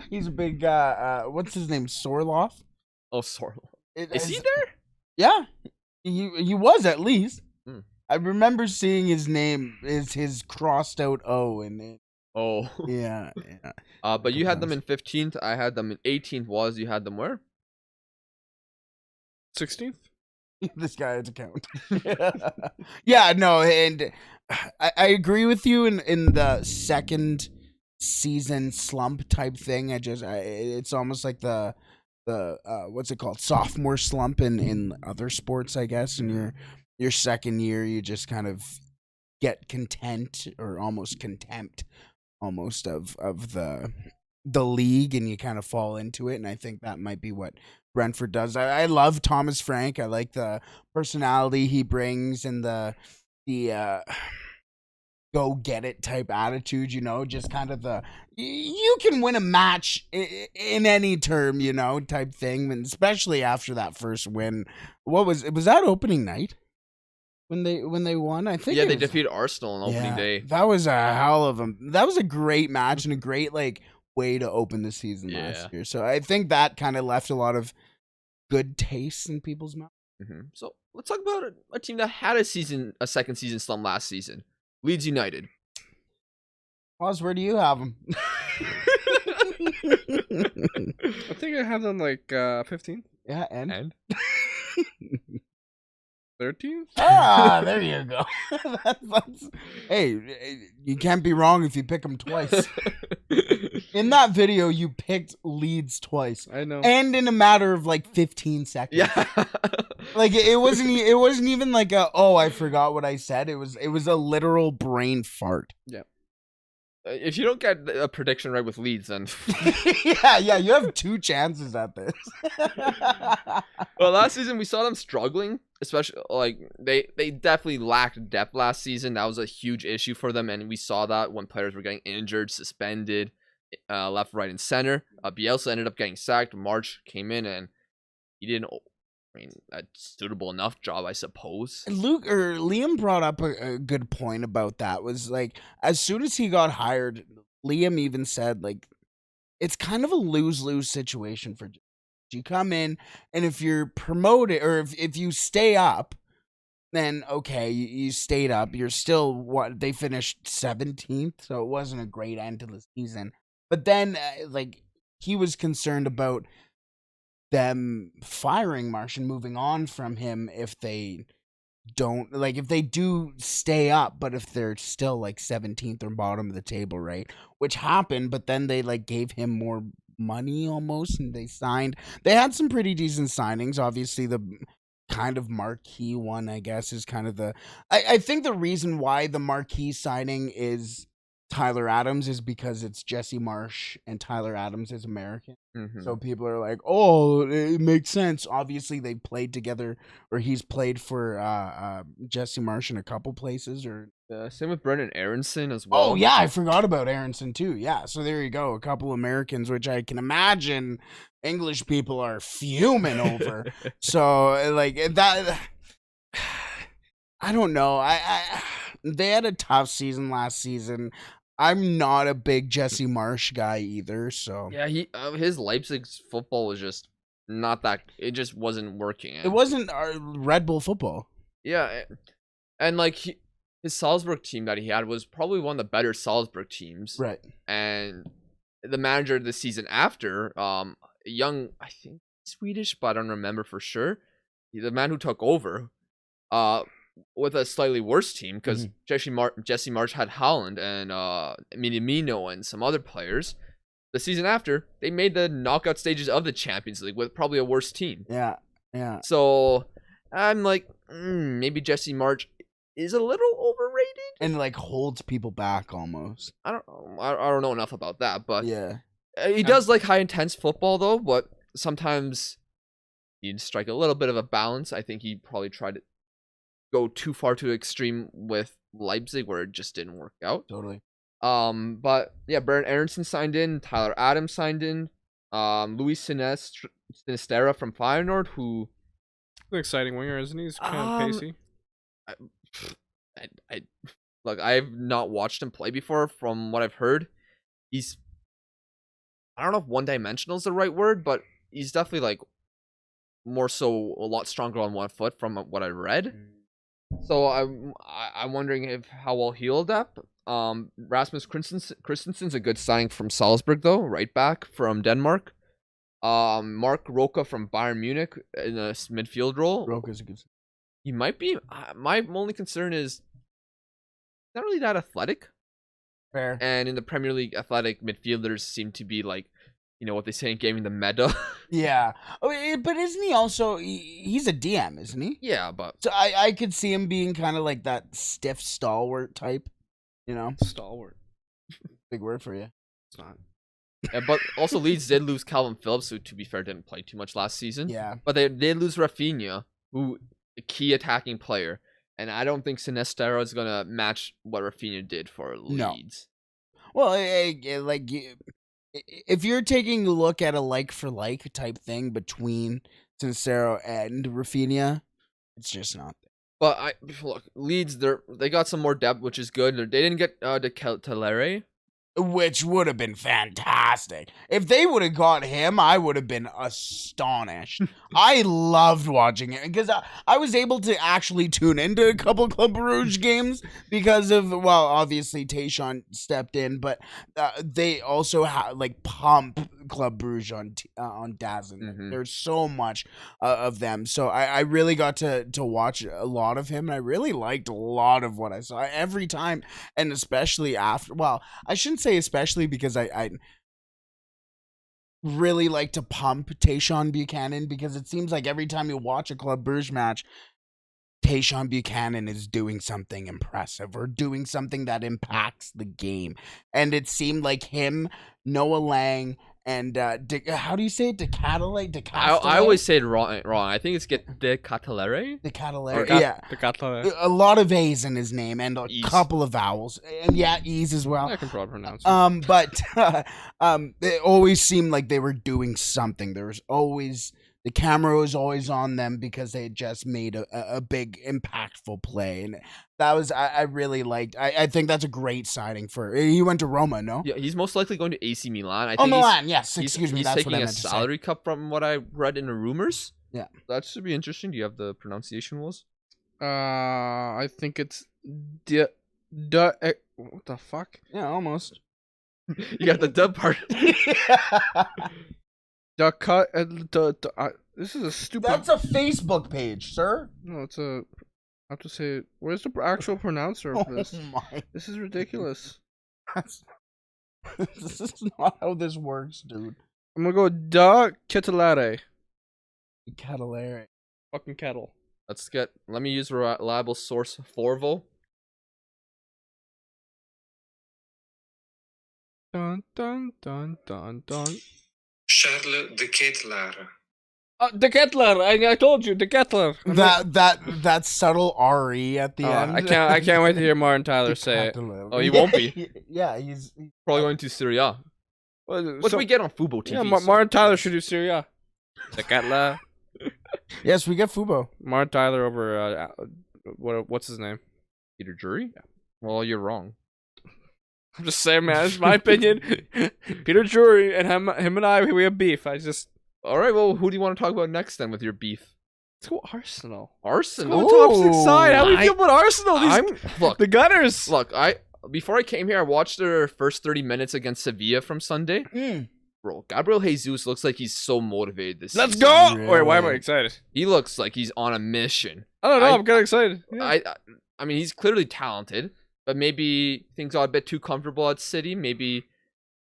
He's a big, what's his name? Sorloth? Oh, Sorloth. Is he there? Yeah. He was at least. I remember seeing his name is his crossed out O in it. Oh. Yeah. But you had them in 15th. I had them in 18th. You had them where? 16th? This guy has a count. Yeah, no, and I agree with you in the second season slump type thing. It's almost like the what's it called, sophomore slump in other sports, I guess. In your second year, you just kind of get content or almost contempt almost of the league, and you kind of fall into it. And I think that might be what Brentford does. I love Thomas Frank. I like the personality he brings and the go get it type attitude, just kind of you can win a match in any term, type thing. And especially after that first win. Was that opening night when they won? I think they defeated Arsenal on opening day. That was a hell of that was a great match and a great way to open the season last year. So I think that kind of left a lot of good taste in people's mouths. So let's talk about a team that had a second season slump last season. Leeds United. Woz, where do you have them? I think I have them 15. Yeah, and? 13th? There you go. Hey, you can't be wrong if you pick them twice. In that video, you picked Leeds twice. I know. And in a matter of 15 seconds. Yeah. It wasn't even I forgot what I said. It was a literal brain fart. Yeah. If you don't get a prediction right with Leeds, then yeah, you have two chances at this. Well, last season we saw them struggling, especially they definitely lacked depth last season. That was a huge issue for them, and we saw that when players were getting injured, suspended, left, right, and center. Bielsa ended up getting sacked. March came in, and he didn't. A suitable enough job, I suppose. Liam brought up a good point about that. Was as soon as he got hired, Liam even said it's kind of a lose-lose situation for you. You come in, and if you're promoted or if you stay up, then okay, you stayed up. You're still what they finished 17th, so it wasn't a great end to the season. But then, like, he was concerned about them firing Marsh and moving on from him if they don't, like, if they do stay up, but if they're still like 17th or bottom of the table, right? Which happened, but then they like gave him more money almost, and they had some pretty decent signings. Obviously, the kind of marquee one, I guess, is kind of I think the reason why the marquee signing is Tyler Adams is because it's Jesse Marsh and Tyler Adams is American. So people are like, oh, it makes sense. Obviously, they played together, or he's played for Jesse Marsh in a couple places. Or same with Brendan Aronson as well. Oh, yeah, I forgot about Aronson, too. Yeah, so there you go. A couple Americans, which I can imagine English people are fuming over. So, like, that... I don't know. They had a tough season last season. I'm not a big Jesse Marsh guy either, so... Yeah, his Leipzig's football was just not that... It just wasn't working. It wasn't our Red Bull football. Yeah, and like, his Salzburg team that he had was probably one of the better Salzburg teams. Right. And the manager the season after, young, I think Swedish, but I don't remember for sure. The man who took over, with a slightly worse team, because Jesse Marsh had Haaland and Minamino and some other players. The season after, they made the knockout stages of the Champions League with probably a worse team. Yeah. So I'm like, maybe Jesse Marsh is a little overrated and like holds people back almost. I don't know enough about that, but yeah, he does like high intense football though. But sometimes he'd strike a little bit of a balance. I think he probably tried to go too far to extreme with Leipzig, where it just didn't work out. Totally. But yeah, Brendan Aronson signed in, Tyler Adams signed in, Luis Sinistera from Feyenoord, who an exciting winger, isn't he? He's kind of pacey. I look, I've not watched him play before. From what I've heard, he's, I don't know if one-dimensional is the right word, but he's definitely like more so a lot stronger on one foot from what I read. So I'm wondering how well he'll adapt. Rasmus Christensen's a good signing from Salzburg though, right back from Denmark. Mark Roca from Bayern Munich in a midfield role. Roca's a good. He might be. My only concern is not really that athletic. Fair. And in the Premier League, athletic midfielders seem to be like, you know what they say in gaming, the meta. Yeah. Oh, but isn't he also? He's a DM, isn't he? Yeah, but so I could see him being kind of like that stiff stalwart type. You know, stalwart. Big word for you. It's not. Yeah, but also Leeds did lose Calvin Phillips, who, to be fair, didn't play too much last season. Yeah. But they did lose Rafinha, who a key attacking player, and I don't think Sinistero is gonna match what Rafinha did for Leeds. No. Well, like, if you're taking a look at a like for like type thing between Sinistero and Rafinha, it's just not there. But look, Leeds, they got some more depth, which is good. They didn't get De Keltelere, which would have been fantastic. If they would have got him, I would have been astonished. I loved watching it because I was able to actually tune into a couple Club Brugge games because of, well, obviously Tayshaun stepped in, but they also like pump Club Brugge on DAZN. There's so much of them. So I really got to watch a lot of him, and I really liked a lot of what I saw every time, and especially after, well, I shouldn't say especially because I really like to pump Tayshaun Buchanan, because it seems like every time you watch a Club Brugge match, Tayshaun Buchanan is doing something impressive or doing something that impacts the game. And it seemed like him, Noah Lang, and how do you say it? Decathlete? I always say it wrong. I think it's De Catalere. Yeah. Decathlete. A lot of A's in his name and a couple of vowels. And yeah, E's as well. I can probably pronounce it. But it always seemed like they were doing something. There was always, the camera was always on them because they had just made a big impactful play. And that was, I really liked. I think that's a great signing for, he went to Roma, no? Yeah, he's most likely going to AC Milan. I think Milan, yes. Excuse me, he's that's taking what I a meant to say. salary cut from what I read in the rumors. Yeah. That should be interesting. Do you have the pronunciation, Woz? I think it's what the fuck? Yeah, almost. You got the dub part. This is a stupid. That's a Facebook page, sir. No, it's a. I have to say, where's the actual pronouncer of this? Oh my. This is ridiculous. This is not how this works, dude. I'm gonna go da kettlare. Catalare. Fucking kettle. Let me use a reliable source, Forvo. Dun dun dun dun dun. Charles de Ketelaere. The Kettler. I told you, the Kettler. That subtle RE at the end. I can't wait to hear Martin Tyler say it. Oh, he won't be. Yeah, he's Probably going to Syria. What do we get on Fubo TV? Yeah, Martin Tyler should do Syria. The Kettler. Yes, we get Fubo. Martin Tyler over what's his name? Peter Drury? Yeah. Well, you're wrong. I'm just saying, man. It's my opinion. Peter Drury and him and I, we have beef. All right. Well, who do you want to talk about next then with your beef? Let's go Arsenal. Arsenal. Let's go top 6 side. How do you feel about Arsenal? Look, the Gunners. Look, before I came here, I watched their first 30 minutes against Sevilla from Sunday. Bro, Gabriel Jesus looks like he's so motivated this Let's season. go! Really? Wait, why am I excited? He looks like he's on a mission. I don't know. I'm kind of excited. Yeah. I mean, he's clearly talented, but maybe things got a bit too comfortable at City. Maybe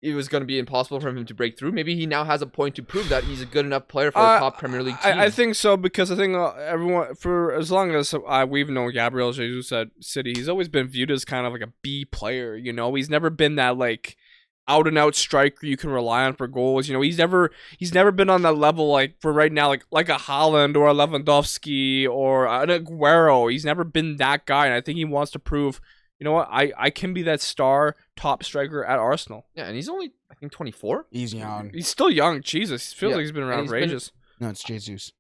it was going to be impossible for him to break through. Maybe he now has a point to prove that he's a good enough player for a top Premier League team. I think so, because I think everyone, for as long as we've known Gabriel Jesus at City, he's always been viewed as kind of like a B player. You know, he's never been that like out and out striker you can rely on for goals. You know, he's never been on that level like for right now, like a Haaland or a Lewandowski or an Aguero. He's never been that guy, and I think he wants to prove, you know what, I can be that star top striker at Arsenal. Yeah, and he's only, I think, 24. He's young. He's still young. Jesus, feels Yeah, like he's been around for ages. No, it's Jesus.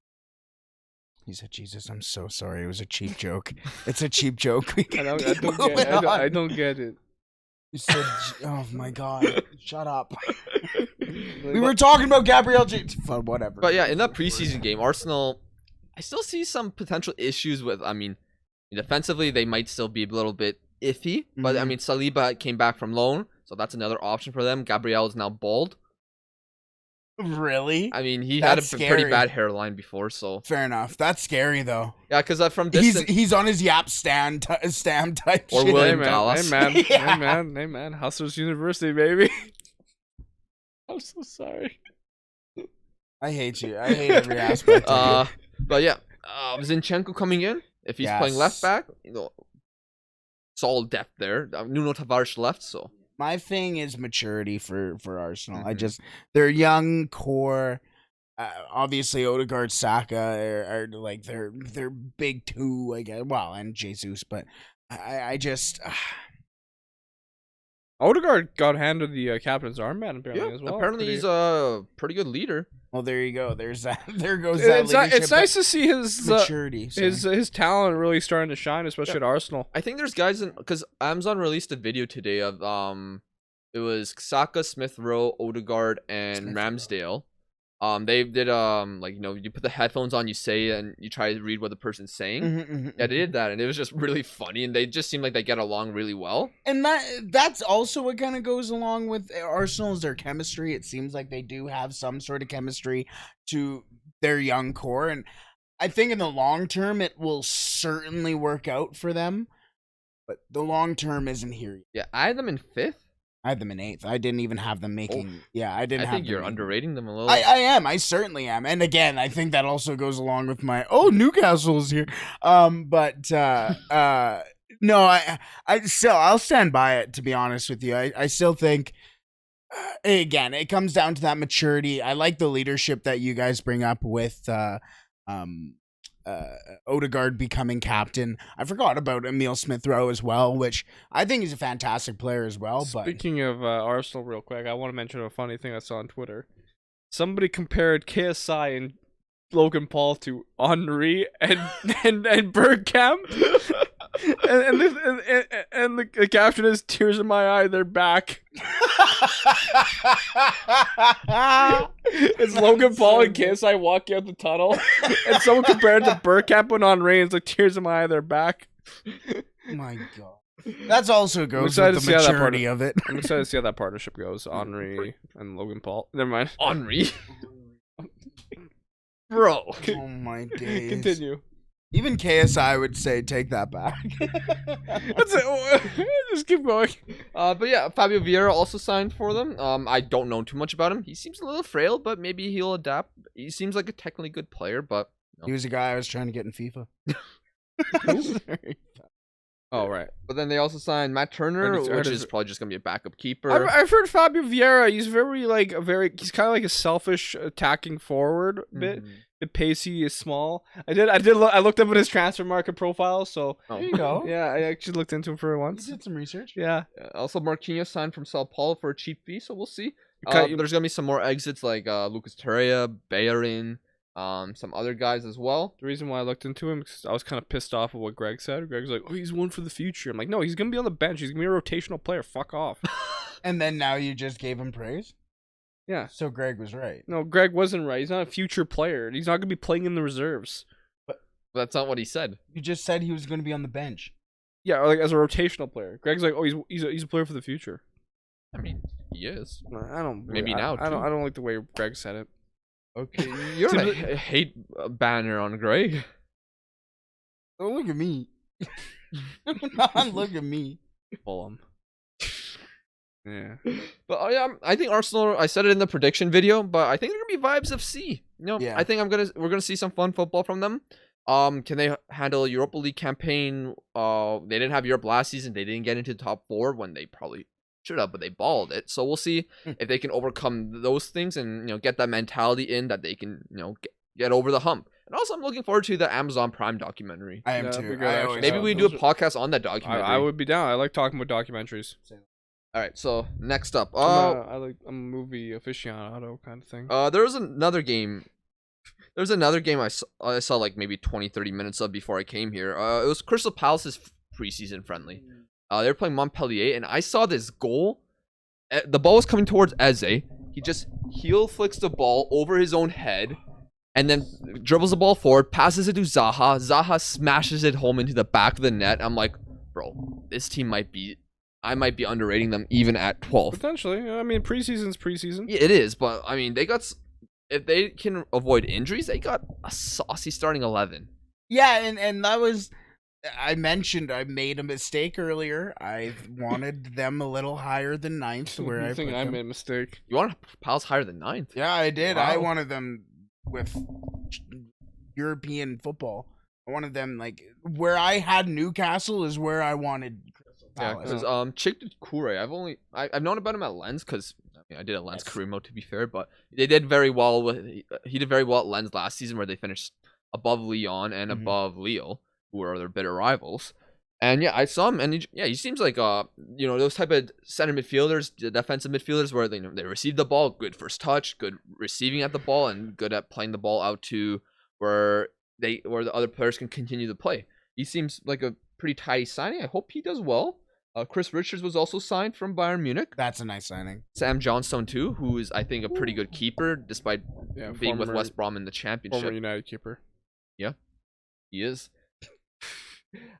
He said Jesus. I'm so sorry. It was a cheap joke. It's a cheap joke. I don't get it. You said, oh my god, shut up. We were talking about Gabriel whatever. But yeah, in that preseason game, Arsenal, I still see some potential issues with, I mean, defensively, they might still be a little bit iffy. But, I mean, Saliba came back from loan, so that's another option for them. Gabriel is now bald. Really? I mean, he That's had a pretty scary. bad hairline before, so. Fair enough. That's scary though. Yeah, because from distance. He's on his Yap Stam type Or shit. William Hey Gallas. man, Yeah. hey man, Hustlers University, baby. I'm so sorry. I hate you. I hate every aspect of you. But yeah, Zinchenko coming in. If he's playing left back, you know, solid depth there. Nuno Tavares left, so. My thing is maturity for Arsenal. They're young core. Obviously, Odegaard, Saka are like their big two, I guess. Well, and Jesus, but I just. Odegaard got handed the captain's armband apparently as well. Apparently he's a pretty good leader. Well, there you go. There's that. There goes that. It's nice to see his maturity. his talent really starting to shine, especially at Arsenal. I think there's guys because Amazon released a video today of it was Saka, Smith Rowe, Odegaard, and Ramsdale. They did like, you know, you put the headphones on, you say and you try to read what the person's saying. Yeah, they did that, and it was just really funny, and they just seem like they get along really well. And that's also what kind of goes along with Arsenal is their chemistry. It seems like they do have some sort of chemistry to their young core, and I think in the long term it will certainly work out for them. But the long term isn't here yet. Yeah, I had them in 5th. I had them in 8th. I didn't even have them making. Yeah, I didn't. I think you're underrating them a little. I am. I certainly am. And again, I think that also goes along with my Newcastle's here. But no, I'll stand by it. To be honest with you, I still think. Again, it comes down to that maturity. I like the leadership that you guys bring up with Odegaard becoming captain. I forgot about Emile Smith-Rowe as well, which I think he's a fantastic player as well. Speaking of Arsenal, real quick, I want to mention a funny thing I saw on Twitter. Somebody compared KSI and Logan Paul to Henry and Bergkamp. and the caption is tears in my eye. They're back. It's Logan Paul and KSI walking out the tunnel, and someone compared to Burkamp when on rain. It's like tears in my eye. They're back. My God. That's also goes excited with to the see how that maturity of it. I'm excited to see how that partnership goes. Henri and Logan Paul. Never mind. Henri. Bro. Oh my days. Continue. Even KSI would say, take that back. That's it. Just keep going. But yeah, Fabio Vieira also signed for them. I don't know too much about him. He seems a little frail, but maybe he'll adapt. He seems like a technically good player, but He was a guy I was trying to get in FIFA. Oh, right. But then they also signed Matt Turner, Heard which of is it. probably just gonna be a backup keeper. I've heard Fabio Vieira. He's he's kind of like a selfish attacking forward bit. Mhm. The pacey is small. I looked up at his transfer market profile. So Oh. There you go. yeah, I actually looked into him for You once. did some research. Yeah. Also, Marquinhos signed from Sao Paulo for a cheap fee, so we'll see. Okay. There's gonna be some more exits like Lucas Torreira, Bayerin, some other guys as well. The reason why I looked into him is I was kind of pissed off at what Greg said. Greg's like, "Oh, he's one for the future." I'm like, "No, he's gonna be on the bench. He's gonna be a rotational player. Fuck off." And then now you just gave him praise? Yeah. So Greg was right. No, Greg wasn't right. He's not a future player. He's not gonna be playing in the reserves. That's not what he said. You just said he was going to be on the bench. Yeah, like as a rotational player. Greg's like, "Oh, he's a player for the future." I mean, he is. I don't. Maybe I, now, I don't. too. I don't like the way Greg said it. Okay, you're on a hate banner on Greg. Don't look at me. Don't look at me. Fulham. Yeah. But yeah, I think Arsenal. I said it in the prediction video, but I think they're gonna be vibes of C. You know, Yeah. I think we're gonna see some fun football from them. Can they handle a Europa League campaign? They didn't have Europe last season. They didn't get into the top 4 when they probably should have, but they balled it. So we'll see if they can overcome those things and get that mentality in that they can get over the hump. And also, I'm looking forward to the Amazon Prime documentary. I am Yeah, too. that'd be good, I actually. always Maybe have we do a those. podcast on that documentary. I would be down. I like talking about documentaries. All right. So next up, I'm a movie aficionado kind of thing. there was another game. There's another game I saw like maybe 20-30 minutes of before I came here. It was Crystal Palace's preseason friendly. They were playing Montpellier, and I saw this goal. The ball was coming towards Eze. He just heel flicks the ball over his own head, and then dribbles the ball forward, passes it to Zaha. Zaha smashes it home into the back of the net. I'm like, bro, this team I might be underrating them even at 12th. Potentially. I mean, preseason's preseason. Yeah, it is, but I mean, if they can avoid injuries, they got a saucy starting 11. Yeah, and that was. I mentioned I made a mistake earlier. I wanted them a little higher than 9th, where You I think put I them. made a mistake? You want Palace higher than 9th? Yeah, I did. I Wow. wanted them with European football. I wanted them where I had Newcastle is where I wanted Crystal Yeah, Palace. because Chick Kure, I've known about him at Lens because I did a Lens Yes. career mode to be fair, but they did very well he did very well at Lens last season where they finished above Lyon and Mhm. above Lille, who are their bitter rivals. And yeah, I saw him, and he seems like those type of center midfielders, the defensive midfielders, where they receive the ball, good first touch, good receiving at the ball, and good at playing the ball out to where the other players can continue to play. He seems like a pretty tidy signing. I hope he does well. Chris Richards was also signed from Bayern Munich. That's a nice signing. Sam Johnstone too, who is I think a pretty good keeper despite Yeah, being with former- West Brom in the championship. Former United keeper. He is.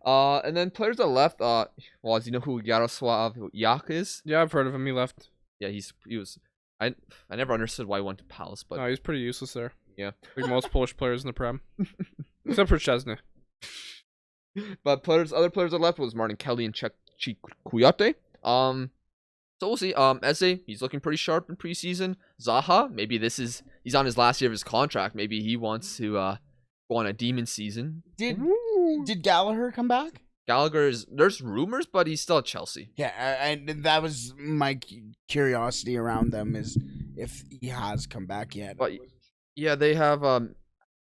And then players that left, well, as you know who Yaroslav Yak is? Yeah, I've heard of him. He left. Yeah, he was. I never understood why he went to Palace, but No, he's pretty useless there. Yeah. Like most Polish players in the Prem. Except for Chesney. other players that left was Martin Kelly and Chechi Kuyate. So we'll see. Eze, he's looking pretty sharp in preseason. Zaha, maybe he's on his last year of his contract. Maybe he wants to go on a demon season. Did Gallagher come back? There's rumors, but he's still at Chelsea. Yeah, and that was my curiosity around them is if he has come back yet. But yeah, they have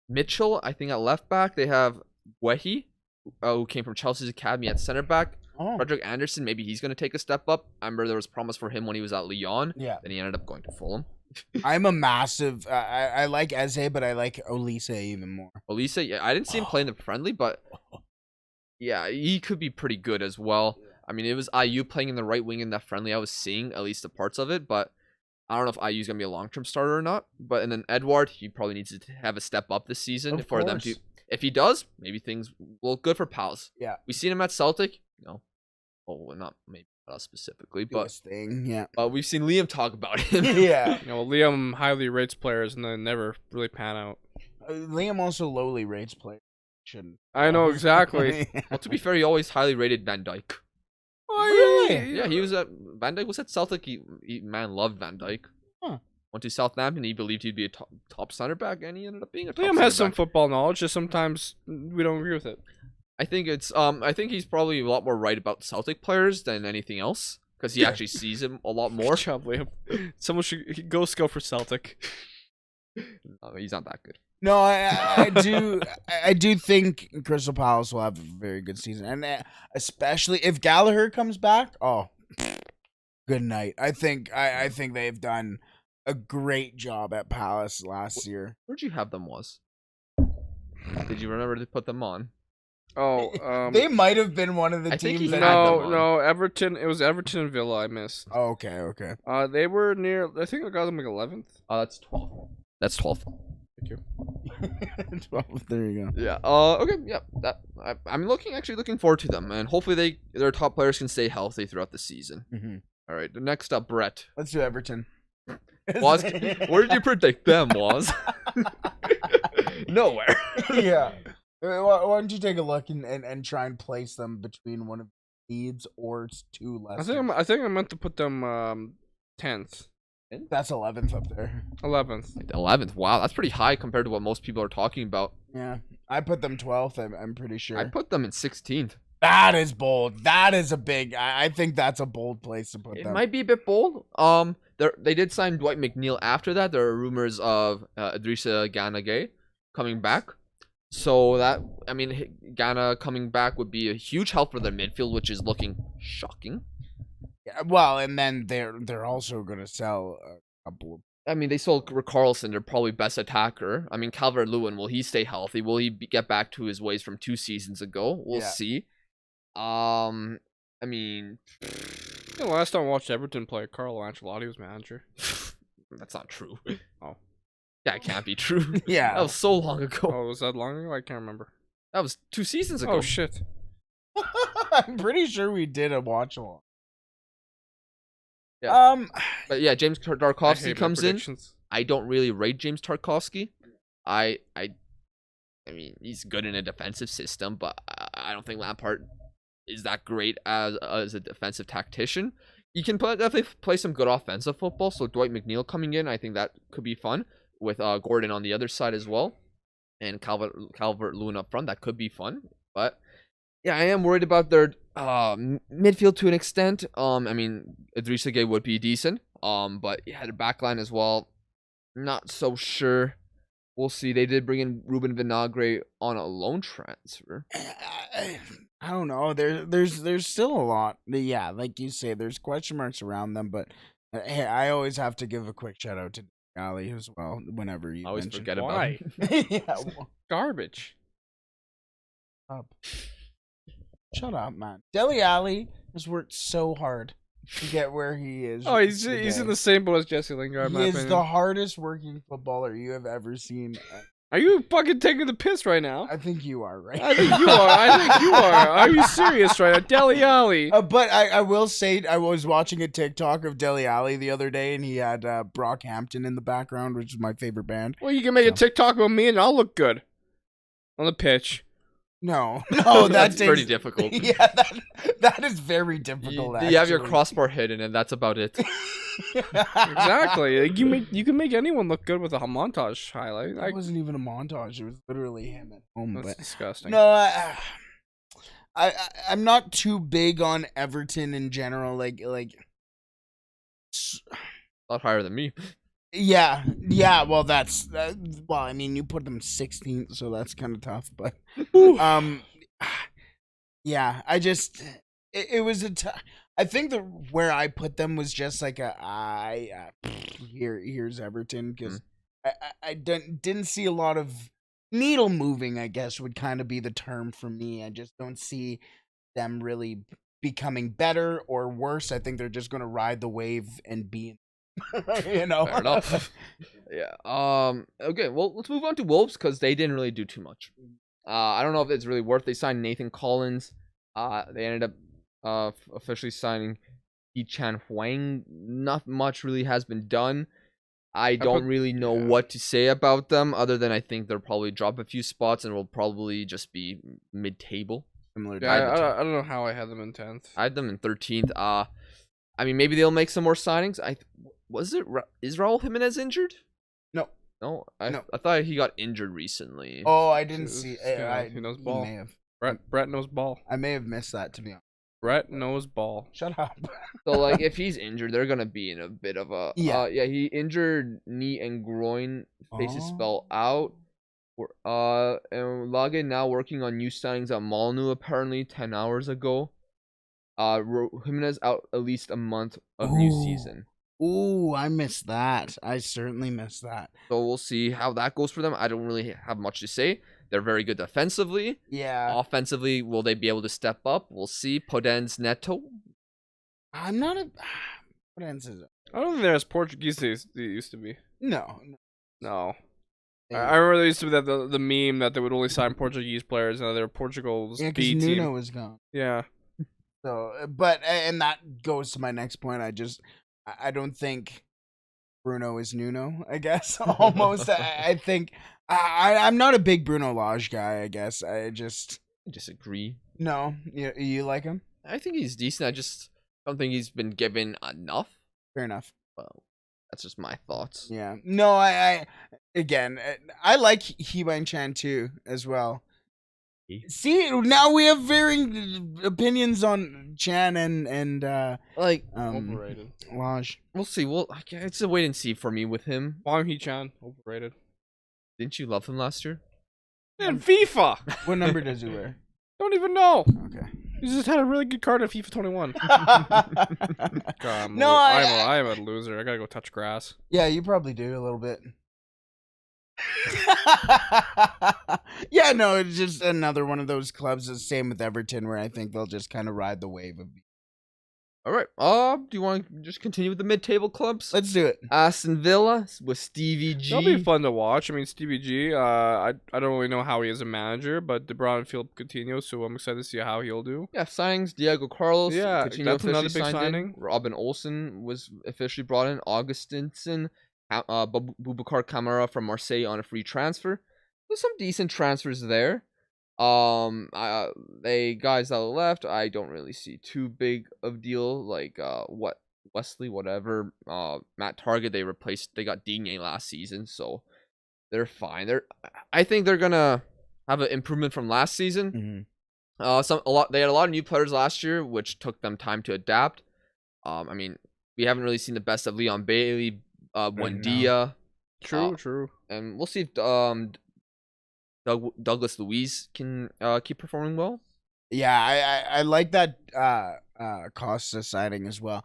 Mitchell, I think at left back. They have Guehi, who came from Chelsea's academy at center back. Oh, Frederick Anderson, maybe he's going to take a step up. I remember there was promise for him when he was at Lyon. yeah. Then he ended up going to Fulham. I'm a massive. I like Eze, but I like Olise even more. Olise, yeah, I didn't see him play in the friendly, but Yeah, he could be pretty good as well. I mean, it was IU playing in the right wing in that friendly. I was seeing at least the parts of it, but I don't know if IU's gonna be a long-term starter or not. But and then Edward, he probably needs to have a step up this season Of for them to. course. If he does, maybe things will look good for Pals. Yeah. We seen him at Celtic. No, well, not maybe us specifically, Do but his thing. Yeah. we've seen Liam talk about him. Yeah. You know, Liam highly rates players and then never really pan out. Liam also lowly rates players. Shouldn't. I know exactly. Well, to be fair, he always highly rated Van Dijk. Really? Yeah, he was at Van Dijk was at Celtic. Man loved Van Dijk. Huh. Went to Southampton. He believed he'd be a top center back, and he ended up being a top Liam center has some back. football knowledge, just sometimes we don't agree with it. I think it's I think he's probably a lot more right about Celtic players than anything else because he actually sees him a lot more. Good job, Liam. Someone should go scout for Celtic. No, he's not that good. No, I do think Crystal Palace will have a very good season, and especially if Gallagher comes back. Oh, good night. I think they've done a great job at Palace last year. Where'd you have them was? Did you remember to put them on? Oh, They might have been one of the I think teams. he That had them no, on. no, Everton. It was Everton and Villa. I missed. Oh, okay. They were near. I think I got them like 11th. That's 12. That's 12. Thank you. 12, there you go. Yeah. Okay. Yeah. I'm looking forward to them, and hopefully their top players can stay healthy throughout the season. Mm-hmm. All right. The next up, Brett. Let's do Everton. Woz, where did you predict them, Woz? Nowhere. Yeah. Why don't you take a look and try and place them between one of Leeds or two less? I think I meant to put them 10th, That's 11th up there. 11th. 11th. Wow, that's pretty high compared to what most people are talking about. Yeah, I put them 12th. I'm pretty sure. I put them in 16th. That is bold. That is a big. I think that's a bold place to put It them. might be a bit bold. They did sign Dwight McNeil after that. There are rumors of Idrissa Gana Gueye coming back. So that, I mean, Ghana coming back would be a huge help for their midfield, which is looking shocking. Yeah, well, and then they're also going to sell a couple of. I mean, they sold Carlson, their probably best attacker. I mean, Calvert-Lewin, will he stay healthy? Will he get back to his ways from 2 seasons ago? We'll see. I mean, The last time I watched Everton play, Carlo Ancelotti was manager. that's not true. Oh. That can't be true. Yeah. That was so long ago. Oh, was that long ago? I can't remember. That was 2 seasons ago. Oh shit. I'm pretty sure we did a watch along. Yeah. But yeah, James I Tarkowski hate my comes in. predictions. I don't really rate James Tarkowski. I mean, he's good in a defensive system, but I don't think Lampard is that great as a defensive tactician. You can definitely play some good offensive football. So Dwight McNeil coming in, I think that could be fun with Gordon on the other side as well, and Calvert-Lewin up front. That could be fun. But yeah, I am worried about their midfield to an extent. I mean, Idrissa Gueye would be decent. But yeah, the backline as well. Not so sure. We'll see. They did bring in Ruben Vinagre on a loan transfer. I don't know. There's still a lot. Yeah, like you say, there's question marks around them. But hey, I always have to give a quick shout out to Ali as well. Whenever you I always mention. forget about Why? him. Yeah, well, Garbage. up. Shut up, man. Dele Alli has worked so hard to get where he is. Oh, he's today. in the same boat as Jesse Lingard. in my He is opinion. the hardest working footballer you have ever seen. Are you fucking taking the piss right now? I think you are, right? I think you are. I think you are. Are you serious right now? Dele Alli. But I will say, I was watching a TikTok of Dele Alli the other day, and he had Brockhampton in the background, which is my favorite band. Well, you can make a TikTok about me and I'll look good on the pitch. No, That's pretty takes- difficult. Yeah, that is very difficult. You have your actually. crossbar hidden, and that's about it. Exactly. Like, you can make anyone look good with a montage highlight. That wasn't even a montage. It was literally him at home. That's But disgusting. no, I'm not too big on Everton in general. Like, A lot higher than me. yeah. Well, that's well. I mean, you put them 16th, so that's kind of tough. But yeah. I just it was I think where I put them was just like here's Everton because I didn't see a lot of needle moving, I guess, would kind of be the term for me. I just don't see them really becoming better or worse. I think they're just going to ride the wave and be, you know. Fair enough. Yeah. Okay. Well, let's move on to Wolves because they didn't really do too much. I don't know if it's really worth. They signed Nathan Collins. They ended up officially signing Yi-Chan Huang. Not much really has been done. I don't really know what to say about them other than I think they'll probably drop a few spots and will probably just be mid-table. Similar to Yeah, I don't know how I had them in 10th. I had them in 13th. I mean, maybe they'll make some more signings. Is Raul Jimenez injured? No. No? No. I thought he got injured recently. Oh, I didn't see. He knows ball. May have. Brett knows ball. I may have missed that, to be honest. Brett knows ball. Shut up. So, like, if he's injured, they're going to be in a bit of a... Yeah. He injured knee and groin. Faces spell out. And Lage now working on new signings at Molyneux, apparently, 10 hours ago. Jimenez out at least a month of new season. Ooh, I missed that. I certainly missed that. So we'll see how that goes for them. I don't really have much to say. They're very good defensively. Yeah. Offensively, will they be able to step up? We'll see. Podence Neto. I'm not a... What ends is it? I don't think they're as Portuguese as they used to be. No. No. I remember there used to be the meme that they would only sign Portuguese players and they're Portugal's Yeah, because B team. Nuno was gone. Yeah. So, but, and that goes to my next point. I don't think Bruno is Nuno, I guess, almost. I think, I'm not a big Bruno Lage guy, I guess. I disagree. No, you like him? I think he's decent. I just don't think he's been given enough. Fair enough. Well, that's just my thoughts. Yeah. No, I like He Chan too, as well. See, now we have varying opinions on Chan and Overrated. Lage. We'll see. It's a wait and see for me with him. Wang Hee-chan, overrated. Didn't you love him last year? In FIFA! What number does he wear? Don't even know. Okay. He just had a really good card in FIFA 21. God, No, I'm a loser. I gotta go touch grass. Yeah, you probably do a little bit. Yeah, no, it's just another one of those clubs. The same with Everton, where I think they'll just kind of ride the wave of. All right. Do you want to just continue with the mid-table clubs? Let's do it. Aston Villa with Stevie G. That'll be fun to watch. I mean, Stevie G. I don't really know how he is a manager, but De Bruyne and Philip Coutinho, so I'm excited to see how he'll do. Yeah, signings. Diego Carlos. Yeah, Coutinho that's another officially big signed signing. in. Robin Olsen was officially brought in. Augustinson. Boubacar Kamara from Marseille on a free transfer. There's some decent transfers there. They guys that left, I don't really see too big of deal. Like Wesley, whatever. Matt Target, they got Digne last season, so they're fine. I think they're gonna have an improvement from last season. Mm-hmm. They had a lot of new players last year, which took them time to adapt. I mean, we haven't really seen the best of Leon Bailey, Buendia. True. And we'll see if Douglas Luiz can keep performing well. Yeah, I like that Costa signing as well.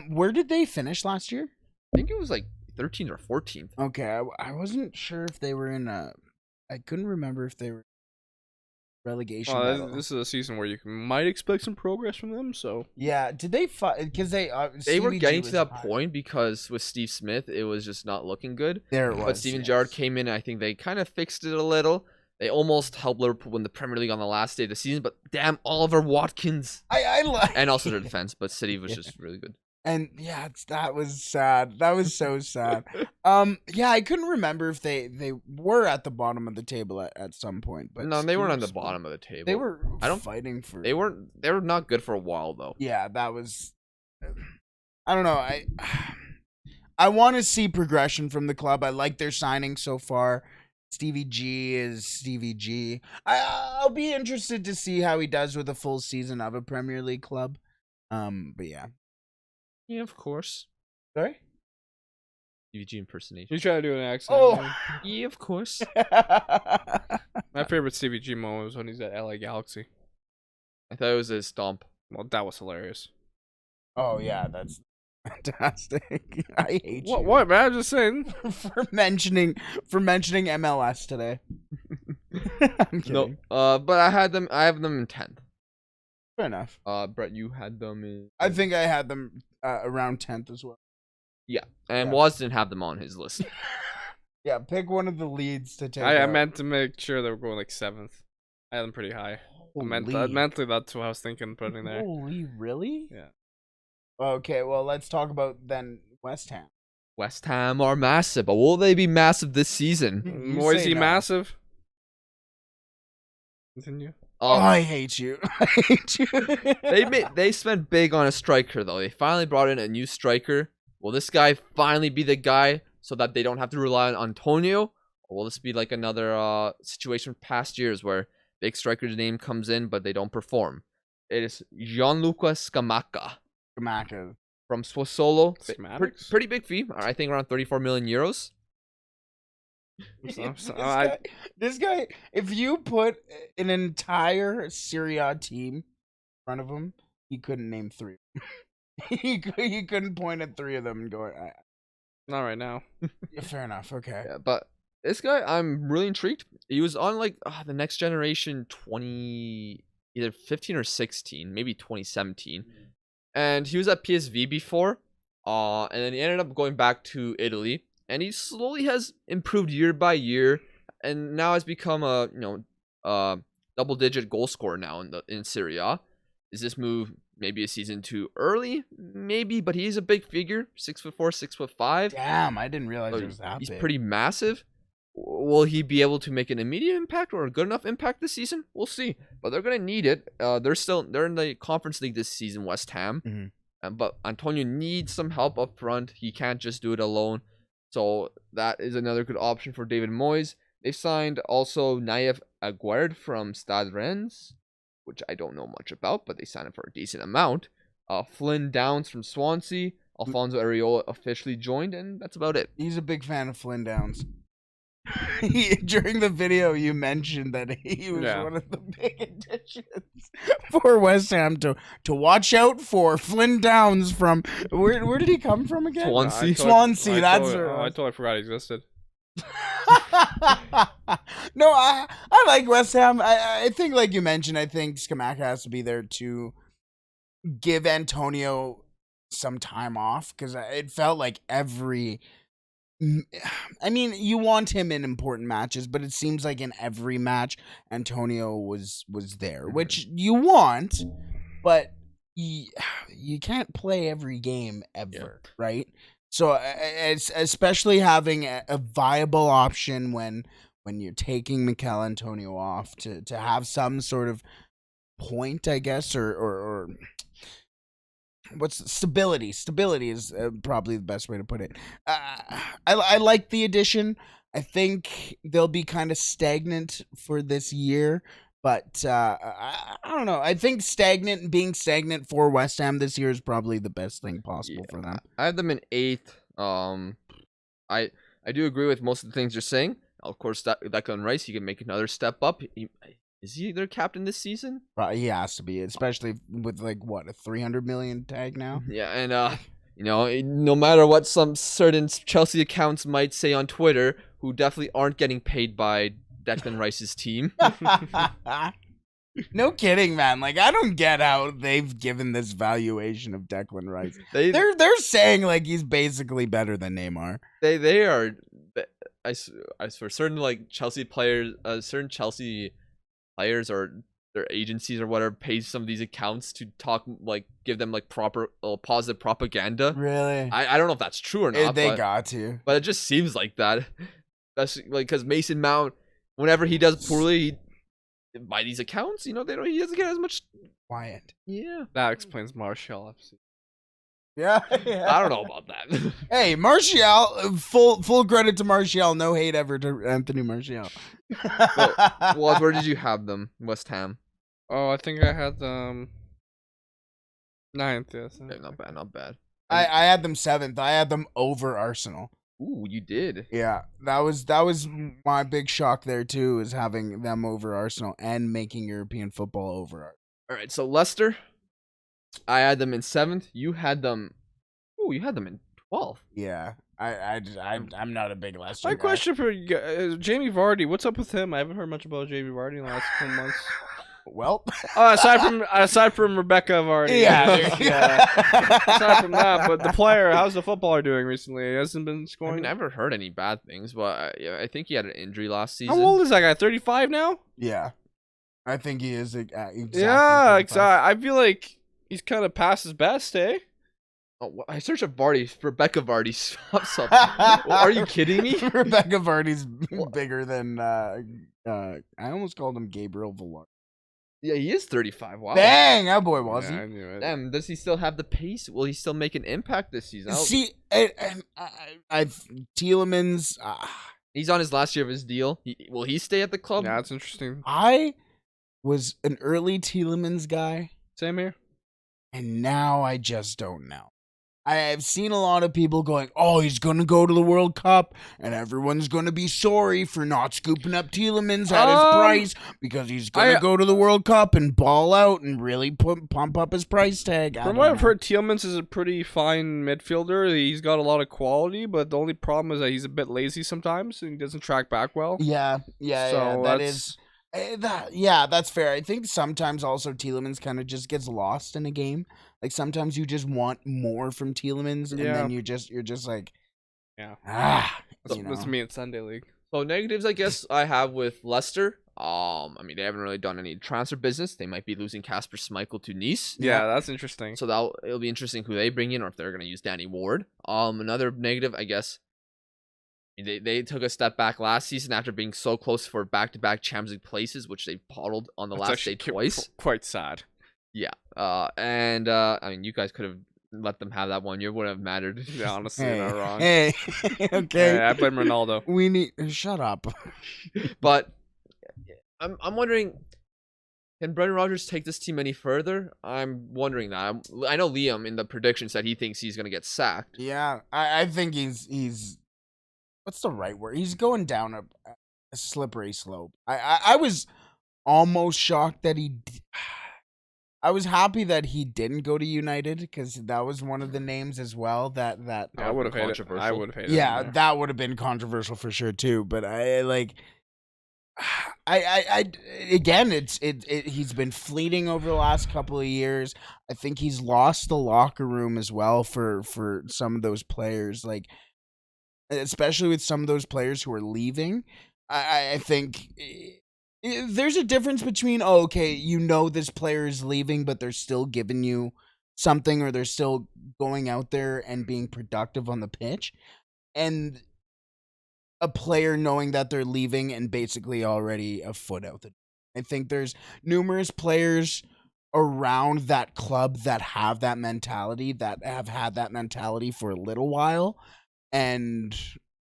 Where did they finish last year? I think it was like 13th or 14th. Okay, I wasn't sure if they were in I couldn't remember if they were relegation battle. This is a season where you might expect some progress from them. So yeah, did they fight? Because they were Stevie getting G to that was point because with Steve Smith, it was just not looking good. There it was. But Steven Gerrard came in, and I think they kind of fixed it a little. They almost helped Liverpool win the Premier League on the last day of the season, but damn, Oliver Watkins. I like. And also their defense, but City was just really good. And yeah, that was sad. That was so sad. Yeah, I couldn't remember if they were at the bottom of the table at some point, but No, they weren't on the bottom of the table. They were fighting for. They were not good for a while though. Yeah, that was. I don't know. I want to see progression from the club. I like their signing so far. Stevie G is Stevie G. I'll be interested to see how he does with a full season of a Premier League club. But yeah. Yeah, of course. Sorry? Stevie G impersonation. He's trying to do an accent. Oh! Yeah, of course. My favorite Stevie G moment was when he's at LA Galaxy. I thought it was a stomp. Well, that was hilarious. Oh, yeah, that's... Fantastic. I hate you. What, man? I'm just saying. for mentioning MLS today. I'm kidding. No, but I have them in 10th. Fair enough. Brett, you had them in. I think I had them around 10th as well. And yeah. Woz didn't have them on his list. Yeah, pick one of the leads to take. I out. meant to make sure they were going like 7th. I had them pretty high. Mentally, that's what I was thinking putting there. Holy, really? Yeah. Okay, well, let's talk about then West Ham. West Ham are massive, but will they be massive this season? You Moisey say no. massive. Continue. Oh, I hate you. I hate you. They spent big on a striker though. They finally brought in a new striker. Will this guy finally be the guy so that they don't have to rely on Antonio? Or will this be like another situation from past years where big striker's name comes in but they don't perform? It is Gianluca Scamacca Scamacca. from Sassuolo. Schematics? Pretty big fee. I think around 34 million euros. This guy, if you put an entire Serie A team in front of him, he couldn't name 3. he couldn't point at 3 of them and go, Not right now. yeah, fair enough. Okay. Yeah, but this guy, I'm really intrigued. He was on like the Next Generation either 15 or 16, maybe 2017. And he was at PSV before. And then he ended up going back to Italy. And he slowly has improved year by year. And now has become a double-digit goal scorer now in Serie A. Is this move maybe a season too early? Maybe, but he's a big figure. 6'4", 6'5". Damn, I didn't realize So it was that he's big. pretty massive. Will he be able to make an immediate impact or a good enough impact this season? We'll see. But they're gonna need it. They're in the Conference League this season, West Ham. Mhm. But Antonio needs some help up front. He can't just do it alone. So that is another good option for David Moyes. They signed also Naif Aguerd from Stade Rennes, which I don't know much about, but they signed him for a decent amount. Flynn Downs from Swansea. Alfonso Areola officially joined, and that's about it. He's a big fan of Flynn Downs. During the video, you mentioned that he was one of the big additions for West Ham to watch out for. Flynn Downs from where did he come from again? Swansea. Swansea. That's I totally forgot he existed. No, I like West Ham. I think, like you mentioned, I think Scamacca has to be there to give Antonio some time off, because it felt like I mean, you want him in important matches, but it seems like in every match Antonio was there, which you want, but you can't play every game ever, right? So it's especially having a viable option when you're taking Mikel Antonio off to have some sort of point, I guess, or what's stability. Stability is probably the best way to put it. I like the addition. I think they'll be kind of stagnant for this year, but I don't know. I think being stagnant for West Ham this year is probably the best thing possible for them. I have them in 8th. I do agree with most of the things you're saying. Of course, Declan Rice, he can make another step up. Is he their captain this season? He has to be, especially with like what, a 300 million tag now. Yeah, and no matter what some certain Chelsea accounts might say on Twitter, who definitely aren't getting paid by Declan Rice's team. No kidding, man. Like, I don't get how they've given this valuation of Declan Rice. They're saying like he's basically better than Neymar. They are. I swear, certain like Chelsea players, certain Chelsea players or their agencies or whatever pays some of these accounts to talk, like give them like proper positive propaganda. Really? I don't know if that's true or not. They got to. But it just seems like that. That's like because Mason Mount, whenever he does poorly, by these accounts, he doesn't get as much. Quiet. Yeah. That explains Martial FC. Yeah. I don't know about that. Hey, Martial, full credit to Martial. No hate ever to Anthony Martial. Well, where did you have them? West Ham. Oh, I think I had them 9th. Yes. Okay, not bad. I had them 7th. I had them over Arsenal. Ooh, you did. Yeah, that was my big shock there too, is having them over Arsenal and making European football over. All right, so Leicester, I had them in 7th. You had them Ooh, you had them in 12th. Yeah, I'm not a big Leicester My guy. question for you guys, Jamie Vardy, what's up with him? I haven't heard much about Jamie Vardy in the last couple months. Well, Aside from Rebecca Vardy. Aside from that, but the player, how's the footballer doing recently? He hasn't been I scoring. mean, I haven't heard any bad things, but yeah, I think he had an injury last season. How old is that guy? 35 now? yeah, I think he is exactly. Yeah, 35. exactly. I feel like he's kind of past his best, eh? Oh, I searched up Vardy. Rebecca Vardy pops up. Are you kidding me? Rebecca Vardy's bigger than I almost called him Gabriel Villar. Yeah, he is 35. Wow. Dang, that boy was Yeah, I he? knew it. Damn, does he still have the pace? Will he still make an impact this season? See, I Tielemans. He's on his last year of his deal. Will he stay at the club? Yeah, that's interesting. I was an early Tielemans guy, Same here. and now I just don't know. I've seen a lot of people going, "Oh, he's gonna go to the World Cup, and everyone's gonna be sorry for not scooping up Tielemans at his price because he's gonna go to the World Cup and ball out and really pump up his price tag." From what I've heard, Tielemans is a pretty fine midfielder. He's got a lot of quality, but the only problem is that he's a bit lazy sometimes and he doesn't track back well. Yeah, So that that's- is. That's fair. I think sometimes also Tielemans kind of just gets lost in a game. Like sometimes you just want more from Tielemans, and Yeah. then you're just like, Yeah. you That's know. me in Sunday League. So negatives, I guess I have with Leicester. I mean, they haven't really done any transfer business. They might be losing Casper Schmeichel to Nice. Yeah, that's interesting. So it'll be interesting who they bring in, or if they're gonna use Danny Ward. Another negative, I guess. They took a step back last season after being so close for back-to-back Champions League places, which they bottled on the That's last day actually twice. Quite sad. Yeah. I mean, you guys could have let them have that 1 year. Wouldn't have mattered. Yeah, honestly, Hey, you're not wrong. hey, okay. Yeah, I blame Ronaldo. We need shut up. But I'm wondering, can Brendan Rodgers take this team any further? I'm wondering that. I know Liam in the prediction said he thinks he's gonna get sacked. Yeah, I think he's what's the right word? He's going down a slippery slope. I was almost shocked that I was happy that he didn't go to United because that was one of the names as well that I would have hated it. controversial. I would have hated yeah, it. that would have been controversial for sure too. But I again, he's been fleeting over the last couple of years. I think he's lost the locker room as well for some of those players, like especially with some of those players who are leaving. I think there's a difference between, this player is leaving, but they're still giving you something, or they're still going out there and being productive on the pitch, and a player knowing that they're leaving and basically already a foot out the door. I think there's numerous players around that club that have that mentality, that have had that mentality for a little while, and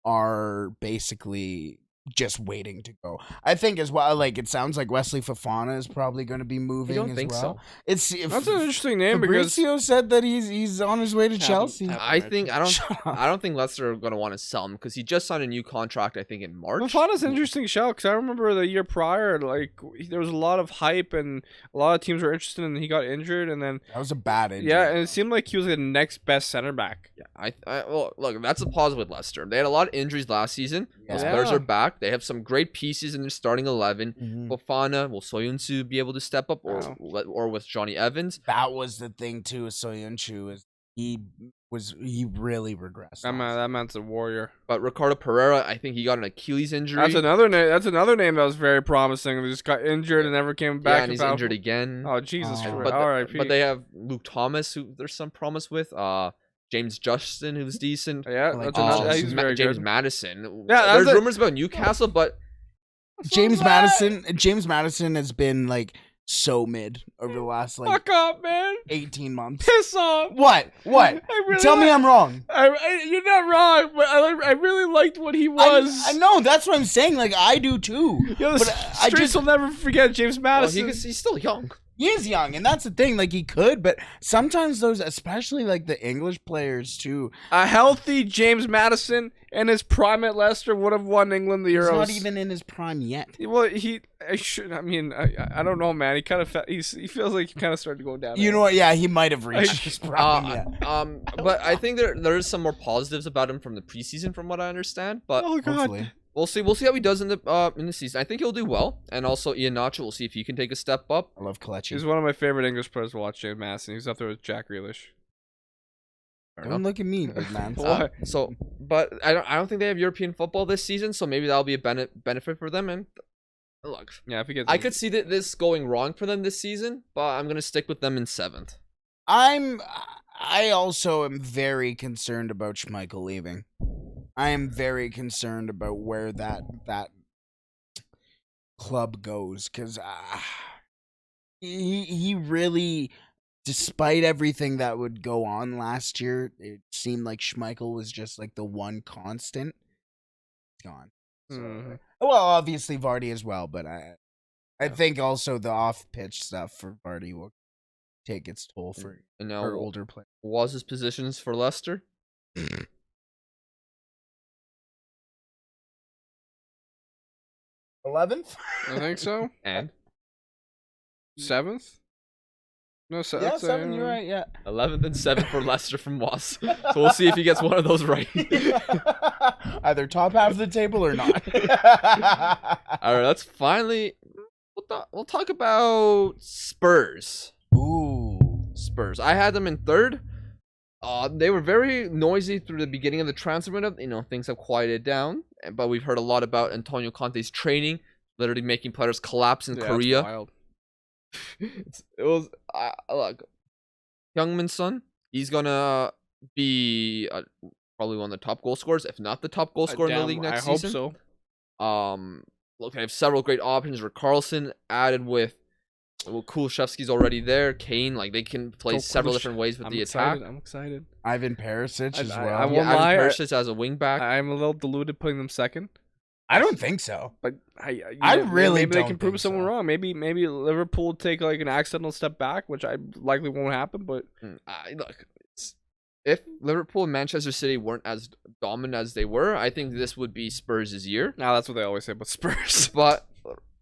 are basically just waiting to go. I think as well, like it sounds like Wesley Fofana is probably going to be moving. I don't as think well. so. It's That's an interesting name because Fabrizio said that he's on his way to Chelsea. I don't Shut up. think Leicester are gonna want to sell him because he just signed a new contract. I think in March. Fofana's an interesting shout because I remember the year prior, like there was a lot of hype and a lot of teams were interested, and he got injured, and then That was a bad injury. yeah, and it seemed like he was the next best center back. Yeah, well, look, that's a positive with Leicester. They had a lot of injuries last season. Those Yeah. players are back. They have some great pieces in their starting 11. Mhm. Fofana, will Soyuncu be able to step up, or with Johnny Evans? That was the thing too with Soyuncu, is he really regressed. That man's a warrior. But Ricardo Pereira, I think he got an Achilles injury. That's another name. That's another name that was very promising. He just got injured and never came back. Yeah, and he's without- injured again. Oh Jesus Oh. Christ! but, R.I.P. but they have Luke Thomas, who there's some promise with. James Justin, who's decent. yeah, like that's another. James He's very James good. Madison. Yeah, there's that's rumors about Newcastle, but James Madison has been like so mid over the last like Fuck up, man. 18 months. Piss off. What? I really Tell me I'm wrong. You're not wrong, but I really liked what he was. I know, that's what I'm saying. Like I do too. Yo, the but I streets just will never forget James well, Madison. he's still young. He is young, and that's the thing. Like, he could, but sometimes those, especially like the English players too. A healthy James Maddison in his prime at Leicester would have won England the He's Euros. not even in his prime yet. Well, I don't know, man. He kind of he feels like he kind of started to go down. You know what? Yeah, he might have reached his prime yet. But I think there is some more positives about him from the preseason, from what I understand. But Oh god. Hopefully. we'll see how he does in the season. I think he'll do well, and also Ian Nacho. We'll see if he can take a step up. I love Kelechi. He's one of my favorite English players to watch, James Maddison. He's up there with Jack Grealish. Fair Don't enough. look at me, big man. Why? But I don't think they have European football this season, so maybe that'll be a benefit for them. And look, Yeah, if he gets. I could see this going wrong for them this season, but I'm gonna stick with them in 7th. I also am very concerned about Schmeichel leaving. I am very concerned about where that club goes, because he really, despite everything that would go on last year, it seemed like Schmeichel was just like the one constant. It's gone. So, well, obviously Vardy as well, but I think also the off-pitch stuff for Vardy will take its toll for And now our older players. Woz's positions for Leicester. 11th? I think so. And 7th. No, Yeah, 7. You're right. Yeah. 11th and 7th for Leicester from Woz. So we'll see if he gets one of those right. Either top half of the table or not. All right, let's finally we'll talk about Spurs. Ooh. Spurs. I had them in 3rd. They were very noisy through the beginning of the transfer window. You know, things have quieted down, but we've heard a lot about Antonio Conte's training, literally making players collapse in Korea. Wild. Look, Youngman's son. He's gonna be probably one of the top goal scorers, if not the top goal scorer in the league next season. I hope so. Look, they have several great options. Rick Carlson added with. Well, Kulishevsky's already there. Kane, like they can play several different ways with the attack. I'm excited. Ivan Perisic as well. I won't Yeah, lie, Ivan Perisic as a wingback. I'm a little deluded putting them 2nd. I don't think so. But I really maybe they don't can prove think someone so. wrong. Maybe Liverpool will take like an accidental step back, which I likely won't happen. But Look, if Liverpool and Manchester City weren't as dominant as they were, I think this would be Spurs' year. now that's what they always say about Spurs. But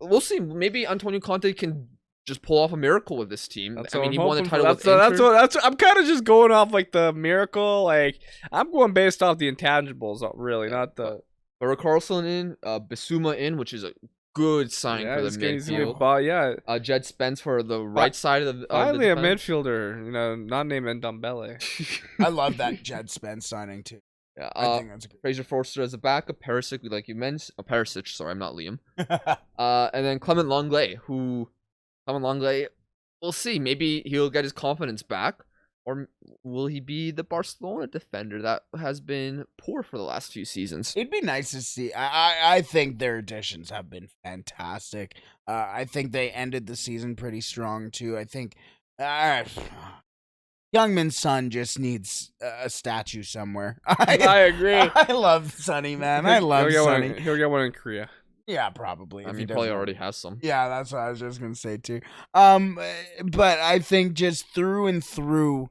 we'll see. Maybe Antonio Conte can just pull off a miracle with this team. That's I what mean, he I'm won the hoping title for. with Inter. That's what I'm kind of just going off like the miracle. Like I'm going based off the intangibles, really, not the. Rick Carlson in, Bissouma in, which is a good sign for the midfield. But yeah, Jed Spence for the right side of the finally a defense. midfielder, not named Ndombele. I love that Jed Spence signing too. Yeah, I think that's a good. Fraser Forster as a backup, Perisic, like you mentioned, Perisic. Sorry, I'm not Liam. And then Clement Lenglet, we'll see. Maybe he'll get his confidence back, or will he be the Barcelona defender that has been poor for the last few seasons? It'd be nice to see. I think their additions have been fantastic. I think they ended the season pretty strong too. I think Youngman's son just needs a statue somewhere. I agree. I love Sonny, man. I love Sonny. He'll get one in Korea. Yeah, probably. I if mean, he doesn't- probably already has some. Yeah, that's what I was just gonna say too. But I think just through and through,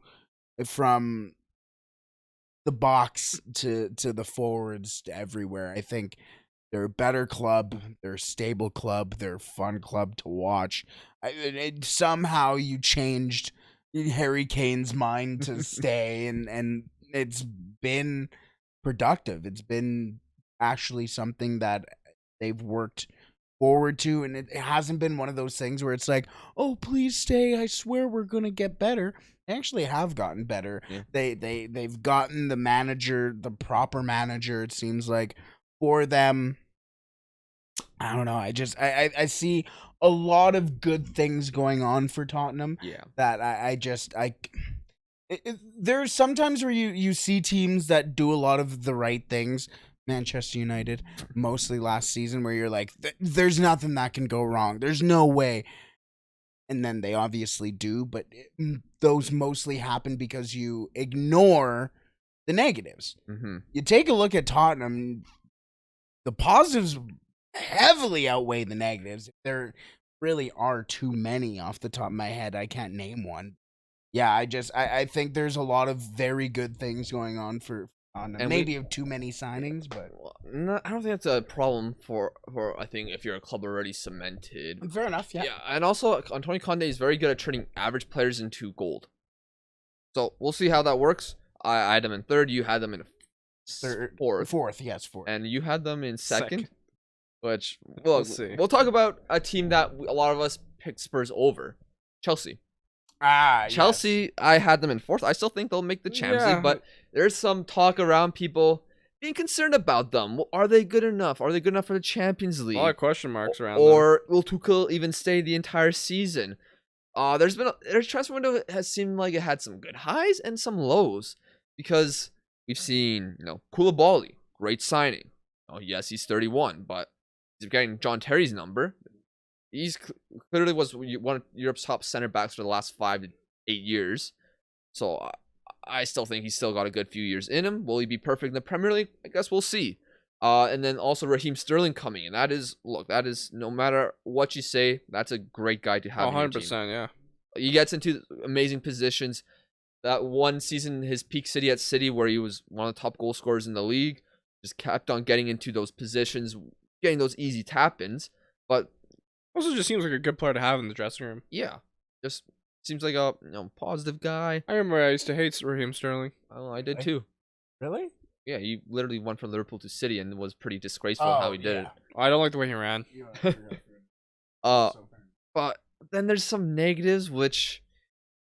from the box to the forwards to everywhere, I think they're a better club. They're a stable club. They're a fun club to watch. Somehow you changed Harry Kane's mind to stay, and it's been productive. It's been actually something that they've worked forward to, and it hasn't been one of those things where it's like, oh, please stay, I swear we're gonna get better. They actually have gotten better. Yeah. They've gotten the manager, the proper manager, it seems like, for them. I don't know, I see a lot of good things going on for Tottenham Yeah. that there's sometimes where you see teams that do a lot of the right things. Manchester United, mostly last season, where you're like, there's nothing that can go wrong. There's no way. And then they obviously do, but those mostly happen because you ignore the negatives. Mm-hmm. You take a look at Tottenham, the positives heavily outweigh the negatives. They're really are too many off the top of my head. I can't name one. Yeah, I think there's a lot of very good things going on for And maybe too many signings, but Well, no, I don't think that's a problem for I think if you're a club already cemented. fair enough. Yeah. Yeah, and also Antonio Conte is very good at turning average players into gold. So we'll see how that works. I had them in third. You had them in fourth. Yes, fourth. And you had them in second. Second. Which We'll see. We'll talk about a team that a lot of us picked Spurs over, Chelsea. Chelsea, I had them in fourth. I still think they'll make the Champions League, but there's some talk around people being concerned about them. Are they good enough? Are they good enough for the Champions League? A lot of question marks around Or will Tuchel even stay the entire season? Their transfer window has seemed like it had some good highs and some lows because we've seen, Koulibaly, great signing. Oh yes, he's 31, but he's getting John Terry's number. He's clearly was one of Europe's top center backs for the last 5 to 8 years. So I still think he's still got a good few years in him. Will he be perfect in the Premier League? I guess we'll see. And then also Raheem Sterling coming in. That is no matter what you say, that's a great guy to have. 100%, yeah. He gets into amazing positions. That one season, his peak City at City, where he was one of the top goal scorers in the league, just kept on getting into those positions, getting those easy tap-ins. But Also just seems like a good player to have in the dressing room. yeah, just seems like a positive guy. I remember I used to hate Raheem Sterling. Oh, I did too. Really? Yeah, he literally went from Liverpool to City and was pretty disgraceful how he did it. I don't like the way he ran. But then there's some negatives, which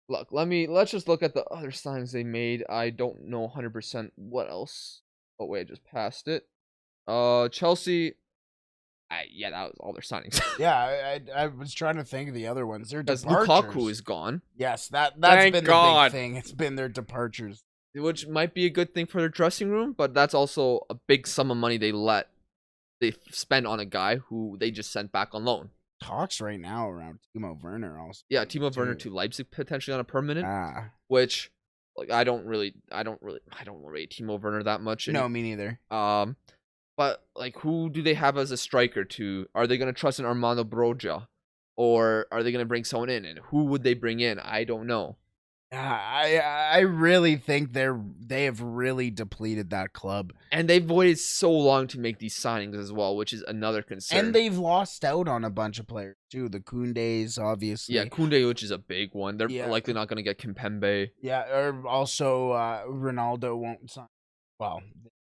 let's just look at the other signings they made. I don't know 100% what else. Oh wait, I just passed it. Chelsea. Yeah, that was all their signings. Yeah, I was trying to think of the other ones. Their Because departures. Lukaku is gone, Yes, that's Thank been God. the big thing. It's been their departures. which might be a good thing for their dressing room, but that's also a big sum of money they spend on a guy who they just sent back on loan. Talks right now around Timo Werner also. Yeah, Timo Werner Dude. to Leipzig potentially on a permanent, Which which I don't rate Timo Werner that much. no, me neither. But who do they have as a striker? Are they gonna trust in Armando Broja, or are they gonna bring someone in? And who would they bring in? I don't know. I really think they have really depleted that club, And they've waited so long to make these signings as well, which is another concern. and they've lost out on a bunch of players too. The Koundés, obviously. Yeah, Koundé, which is a big one. They're Yeah. likely not gonna get Kimpembe. Yeah, or also Ronaldo won't sign. Well,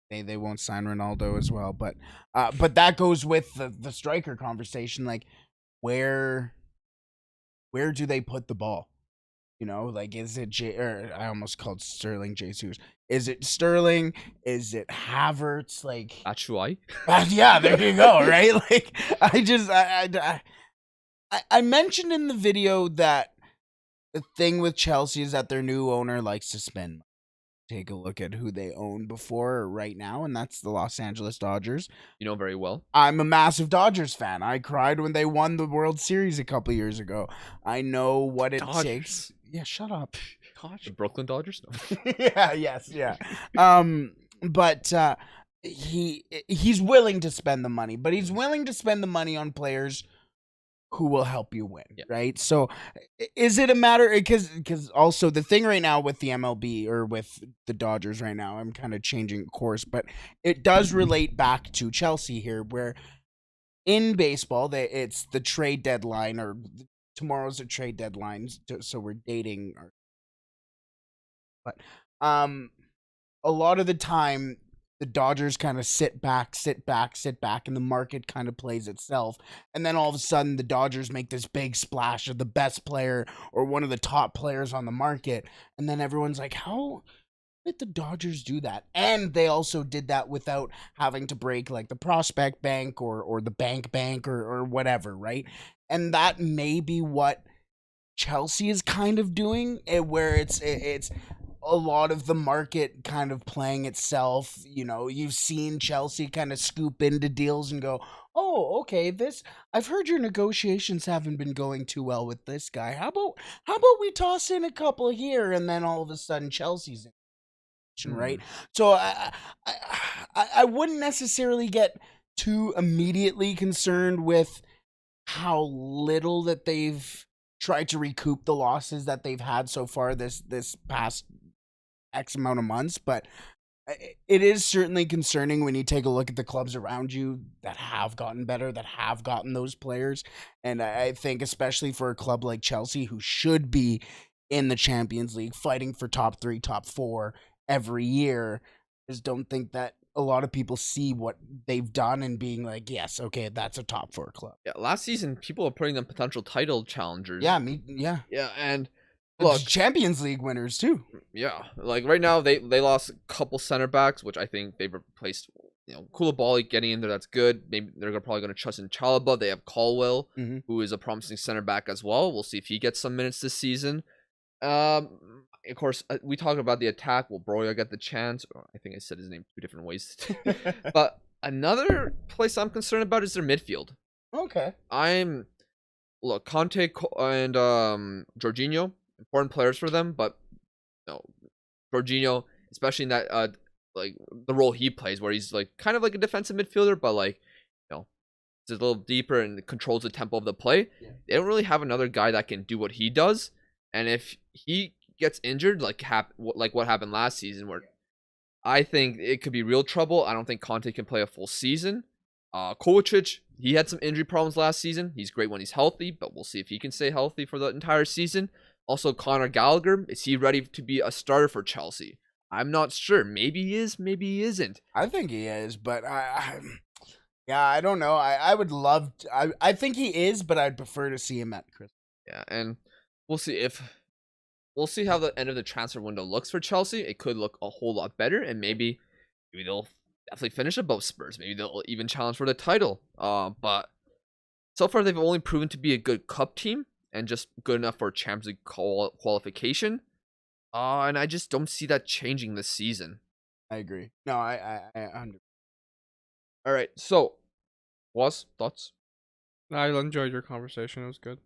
they won't sign Ronaldo as well, but that goes with the striker conversation. Like, where do they put the ball? Is it I almost called Sterling Jesus. Is it Sterling? Is it Havertz? Batshuayi. Yeah, there you go. Right? I mentioned in the video that the thing with Chelsea is that their new owner likes to spend money. Take a look at who they own before or right now, and that's the Los Angeles Dodgers. You know very well. I'm a massive Dodgers fan. I cried when they won the World Series a couple years ago. I know what it Dodgers. takes. Yeah, shut up. The Brooklyn Dodgers. No. Yeah. But he's willing to spend the money, but he's willing to spend the money on players who will help you win, right? So is it a matter, because also the thing right now with the MLB or with the Dodgers right now, I'm kind of changing course, but it does relate back to Chelsea here, where in baseball, it's the trade deadline, or tomorrow's a trade deadline, so we're dating. But a lot of the time, the Dodgers kind of sit back, and the market kind of plays itself. And then all of a sudden, the Dodgers make this big splash of the best player or one of the top players on the market. And then everyone's like, how did the Dodgers do that? And they also did that without having to break the prospect bank or the bank or whatever, right? And that may be what Chelsea is kind of doing, where it's a lot of the market kind of playing itself. You've seen Chelsea kind of scoop into deals and go, oh, okay, I've heard your negotiations haven't been going too well with this guy. How about we toss in a couple here, and then all of a sudden Chelsea's in, right? So I wouldn't necessarily get too immediately concerned with how little that they've tried to recoup the losses that they've had so far this past X amount of months, but it is certainly concerning when you take a look at the clubs around you that have gotten better, that have gotten those players. And I think especially for a club like Chelsea, who should be in the Champions League, fighting for top 3, top 4 every year, just don't think that a lot of people see what they've done and being like, yes, okay, that's a top 4 club. Yeah, last season people were putting them potential title challengers. Yeah, Yeah, and look, look, Champions League winners too. yeah, like right now they lost a couple center backs, which I think they've replaced. Koulibaly getting in there, that's good. Maybe they're probably going to trust in Chalobah. They have Caldwell, who is a promising center back as well. We'll see if he gets some minutes this season. Of course, we talk about the attack. Will Broya get the chance? I think I said his name 2 different ways. But another place I'm concerned about is their midfield. Okay. Look, Conte and Jorginho, important players for them, but Jorginho, especially in that like the role he plays, where he's like kind of like a defensive midfielder, but like it's a little deeper and controls the tempo of the play. Yeah. They don't really have another guy that can do what he does, and if he gets injured, like what happened last season, where I think it could be real trouble. I don't think Conte can play a full season. Kovacic, he had some injury problems last season. He's great when he's healthy, but we'll see if he can stay healthy for the entire season. Also, Conor Gallagher, is he ready to be a starter for Chelsea? I'm not sure. Maybe he is, maybe he isn't. I think he is, but I don't know. I would love to, I think he is, but I'd prefer to see him at Christmas. Yeah, and we'll see how the end of the transfer window looks for Chelsea. It could look a whole lot better, and maybe they'll definitely finish above Spurs. Maybe they'll even challenge for the title. But so far they've only proven to be a good cup team and just good enough for Champions League qualification. And I just don't see that changing this season. I agree. No, I All right, so Woz, thoughts? I enjoyed your conversation. It was good.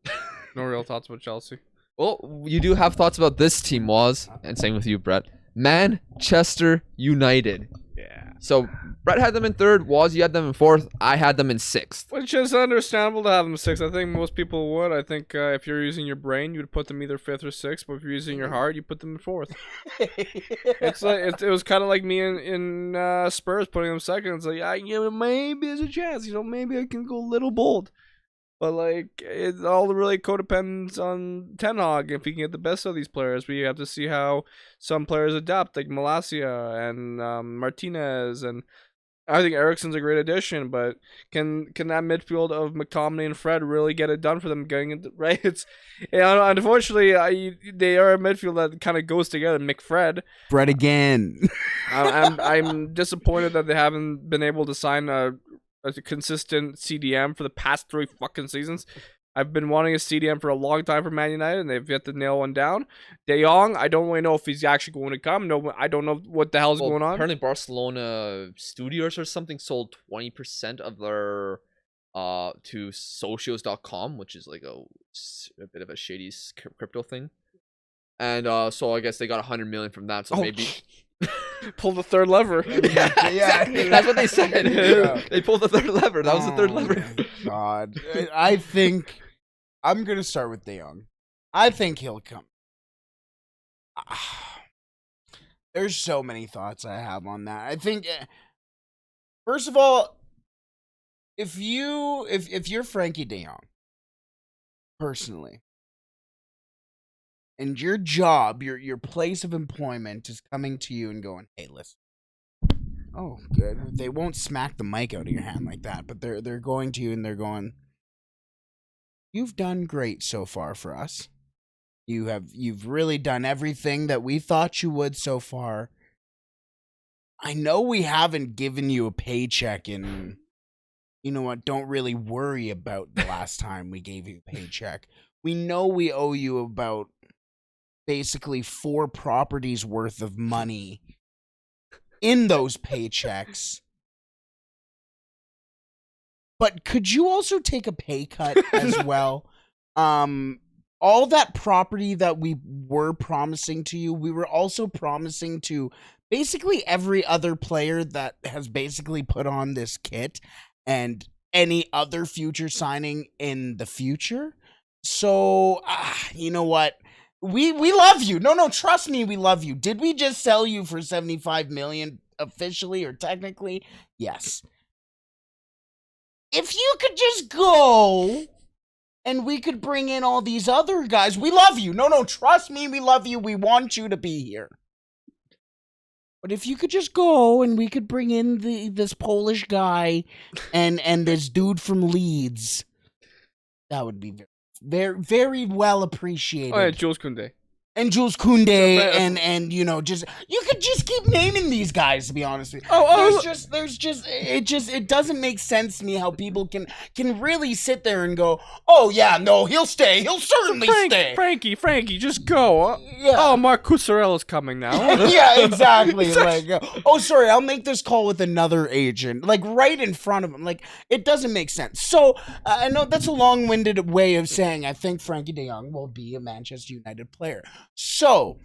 No real thoughts about Chelsea. Well, you do have thoughts about this team, Woz, and same with you, Brett. Manchester United. Yeah. So Brett had them in 3rd. Woz, you had them in 4th. I had them in 6th. Which is understandable to have them 6th. I think most people would. I think if you're using your brain, you'd put them either 5th or 6th. But if you're using your heart, you put them in 4th. It's like it was kind of like me in Spurs putting them 2nd. It's like maybe there's a chance. Maybe I can go a little bold. But like it all really co-depends on Ten Hag if he can get the best of these players. We have to see how some players adapt, like Malacia and Martinez, and I think Eriksen's a great addition. But can that midfield of McTominay and Fred really get it done for them getting it right? It's unfortunately they are a midfield that kind of goes together. McFred, Fred again. I'm disappointed that they haven't been able to sign a consistent CDM for the past 3 fucking seasons. I've been wanting a CDM for a long time for Man United, and they've yet to nail one down. De Jong, I don't really know if he's actually going to come. No, I don't know what the hell's going on. Apparently, Barcelona Studios or something sold 20% of their to socios.com, which is like a bit of a shady crypto thing. And so I guess they got 100 million from that. So maybe. Pull the 3rd lever. Yeah, that's what they said. Yeah. They pulled the 3rd lever. That was the 3rd lever. God, I think I'm gonna start with De Jong. I think he'll come. There's so many thoughts I have on that. I think, first of all, if you're Frankie De Jong, personally, and your job, your place of employment is coming to you and going, hey, listen. Oh, good. They won't smack the mic out of your hand like that, but they're going to you and they're going, you've done great so far for us. You've really done everything that we thought you would so far. I know we haven't given you a paycheck and you know what, don't really worry about the last time we gave you a paycheck. We know we owe you about basically 4 properties worth of money in those paychecks. But could you also take a pay cut as well? All that property that we were promising to you, we were also promising to basically every other player that has basically put on this kit. And any other future signing in the future. So, you know what? We love you. No, trust me, we love you. Did we just sell you for 75 million officially or technically? Yes. If you could just go and we could bring in all these other guys, we love you. No, trust me, we love you. We want you to be here. But if you could just go and we could bring in this Polish guy and this dude from Leeds, that would be very, very well appreciated. Oh yeah, Jules Koundé. And Jules Koundé, and you know, just you could just keep naming these guys. To be honest with you, it doesn't make sense to me how people can really sit there and go, oh yeah, no, he'll stay, he'll certainly stay. Frankie, just go. Yeah. Oh, Mark Cusarella's coming now. Yeah, exactly. Like, oh, sorry, I'll make this call with another agent, like right in front of him. Like, it doesn't make sense. So I know that's a long-winded way of saying I think Frankie De Jong will be a Manchester United player. So,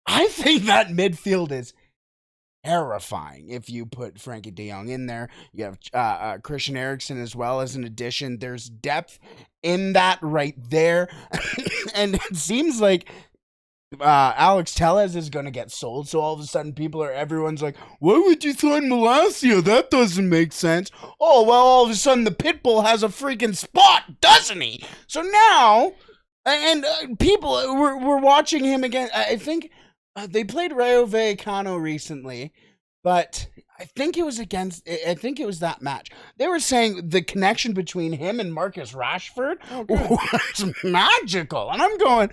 I think that midfield is terrifying if you put Frankie De Jong in there. You have Christian Eriksen as well as an addition. There's depth in that right there. And it seems like Alex Telles is going to get sold. So all of a sudden everyone's like, why would you sign Malacia? That doesn't make sense. Oh, well, all of a sudden the Pitbull has a freaking spot, doesn't he? So now... And people, we're watching him again. I think they played Rayo Vallecano recently, but I think it was that match. They were saying the connection between him and Marcus Rashford was magical. And I'm going,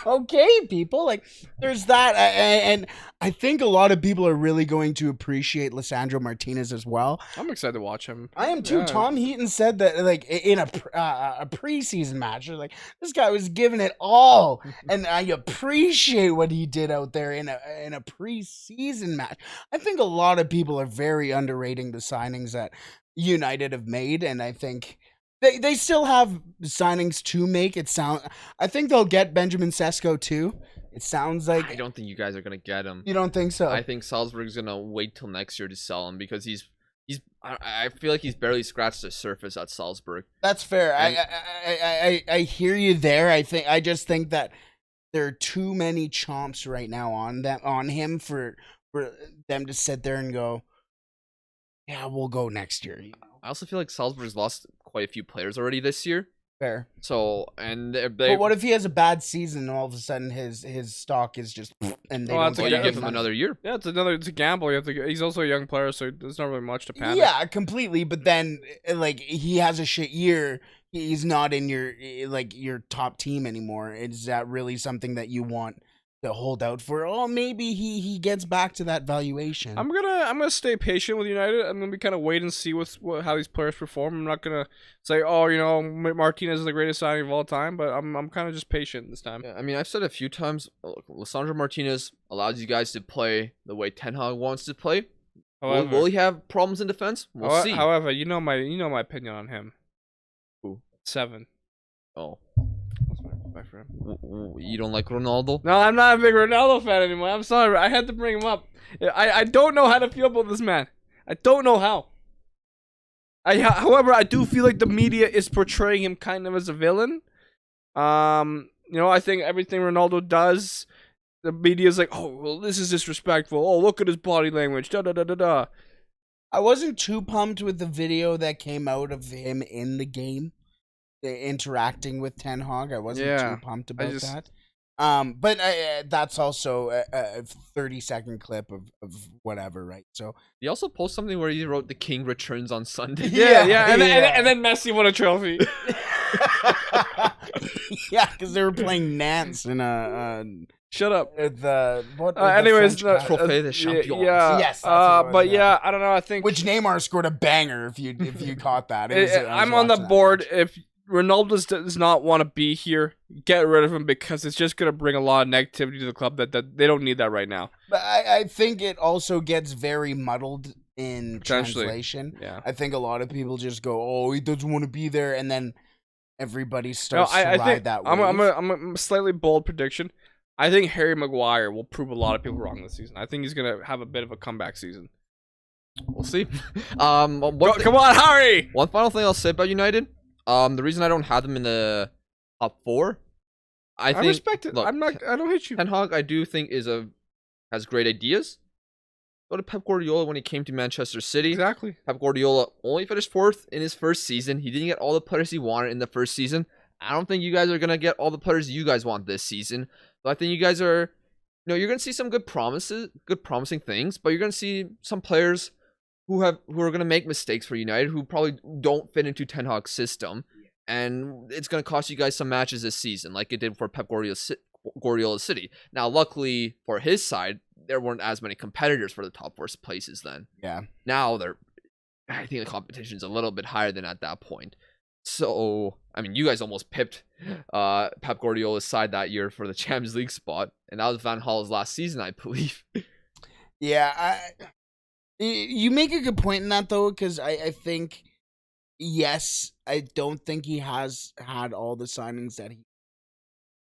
okay, people, like, there's that. And I think a lot of people are really going to appreciate Lisandro Martinez as well. I'm excited to watch him. I am too. Yeah. Tom Heaton said that, like, in a preseason match, like, this guy was giving it all, and I appreciate what he did out there in a preseason match. I think a lot of people are very underrating the signings that United have made, and I think they still have signings to make. I think they'll get Benjamin Sesko too. It sounds like... I don't think you guys are gonna get him. You don't think so? I think Salzburg's gonna wait till next year to sell him because I feel like he's barely scratched the surface at Salzburg. That's fair. And I hear you there. I just think that there are too many chomps right now on him for them to sit there and go, yeah, we'll go next year. You know? I also feel like Salzburg's lost quite a few players already this year. Fair. So, and but what if he has a bad season and all of a sudden his stock is just and they don't you give him another year? Yeah, it's a gamble. He's also a young player, so there's not really much to panic. Yeah, completely. But then, like, he has a shit year. He's not in your top team anymore. Is that really something that you want to hold out for? Oh, maybe he gets back to that valuation. I'm gonna stay patient with United. I'm gonna be kind of wait and see how these players perform. I'm not gonna say, oh, you know, Martinez is the greatest signing of all time, but I'm kind of just patient this time. Yeah, I mean, I've said a few times, look, Lisandro Martinez allows you guys to play the way Ten Hag wants to play. However, will he have problems in defense? We'll see. However, you know my opinion on him. Who? 7. Oh. For him. You don't like Ronaldo? No, I'm not a big Ronaldo fan anymore. I'm sorry, I had to bring him up. I don't know how to feel about this man. I don't know how. However, I do feel like the media is portraying him kind of as a villain. You know, I think everything Ronaldo does, the media's like, oh, well, this is disrespectful. Oh, look at his body language. Da da da da da. I wasn't too pumped with the video that came out of him in the game. Interacting with Ten Hag. I wasn't too pumped about that. But that's also a 30-second clip of whatever, right? So he also posted something where he wrote "The King returns on Sunday." Yeah. And then Messi won a trophy. Yeah, because they were playing Nantes in a. Shut up. Anyways, Trophée des Champions. Yeah. Yes. But yeah, I don't know. I think which Neymar scored a banger if you caught that. I'm on the board. If Ronaldo does not want to be here, get rid of him because it's just going to bring a lot of negativity to the club that they don't need that right now. But I think it also gets very muddled in translation. Yeah. I think a lot of people just go, oh, he doesn't want to be there, and then everybody starts to ride that wave. I'm a slightly bold prediction. I think Harry Maguire will prove a lot of people wrong this season. I think he's going to have a bit of a comeback season. We'll see. Come on, hurry! One final thing I'll say about United. The reason I don't have them in the top 4, I think. respect it. Look, I don't hate you. Ten Hag, I do think has great ideas. Go to Pep Guardiola when he came to Manchester City. Exactly. Pep Guardiola only finished 4th in his first season. He didn't get all the players he wanted in the first season. I don't think you guys are gonna get all the players you guys want this season. So I think you guys are, you're gonna see some good promising things, but you're gonna see some players who are gonna make mistakes for United, who probably don't fit into Ten Hag's system, and it's gonna cost you guys some matches this season, like it did for Pep Guardiola's City. Now, luckily for his side, there weren't as many competitors for the top 4 places then. Yeah. Now I think the competition's a little bit higher than at that point. So, I mean, you guys almost pipped Pep Guardiola's side that year for the Champions League spot, and that was Van Gaal's last season, I believe. Yeah, you make a good point in that, though, because I think, yes, I don't think he has had all the signings that he...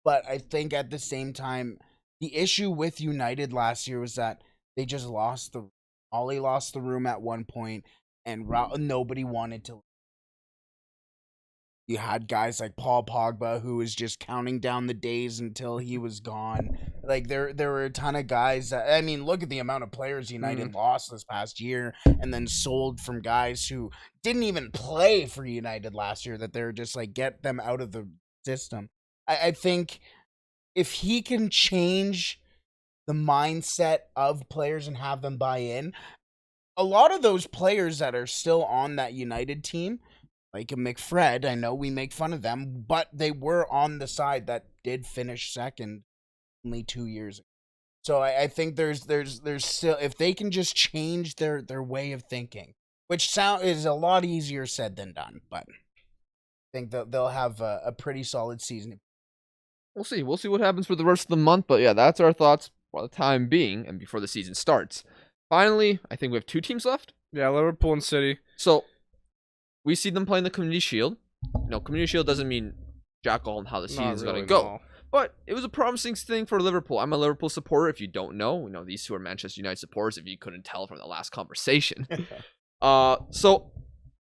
But I think at the same time, the issue with United last year was that they just lost Ollie lost the room at one point, and nobody wanted to. You had guys like Paul Pogba, who was just counting down the days until he was gone. Like, there were a ton of guys that, I mean, look at the amount of players United lost this past year, and then sold from guys who didn't even play for United last year, that they're just like, get them out of the system. I think if he can change the mindset of players and have them buy in, a lot of those players that are still on that United team, like a McFred, I know we make fun of them, but they were on the side that did finish second only 2 years ago. So I think there's still, if they can just change their way of thinking, which is a lot easier said than done, but I think they'll have a pretty solid season. We'll see. We'll see what happens for the rest of the month. But yeah, that's our thoughts for the time being and before the season starts. Finally, I think we have 2 teams left. Yeah, Liverpool and City. So we see them playing the Community Shield. No, Community Shield doesn't mean jack all on how the season's going to go. No. But it was a promising thing for Liverpool. I'm a Liverpool supporter. If you don't know, these 2 are Manchester United supporters, if you couldn't tell from the last conversation. So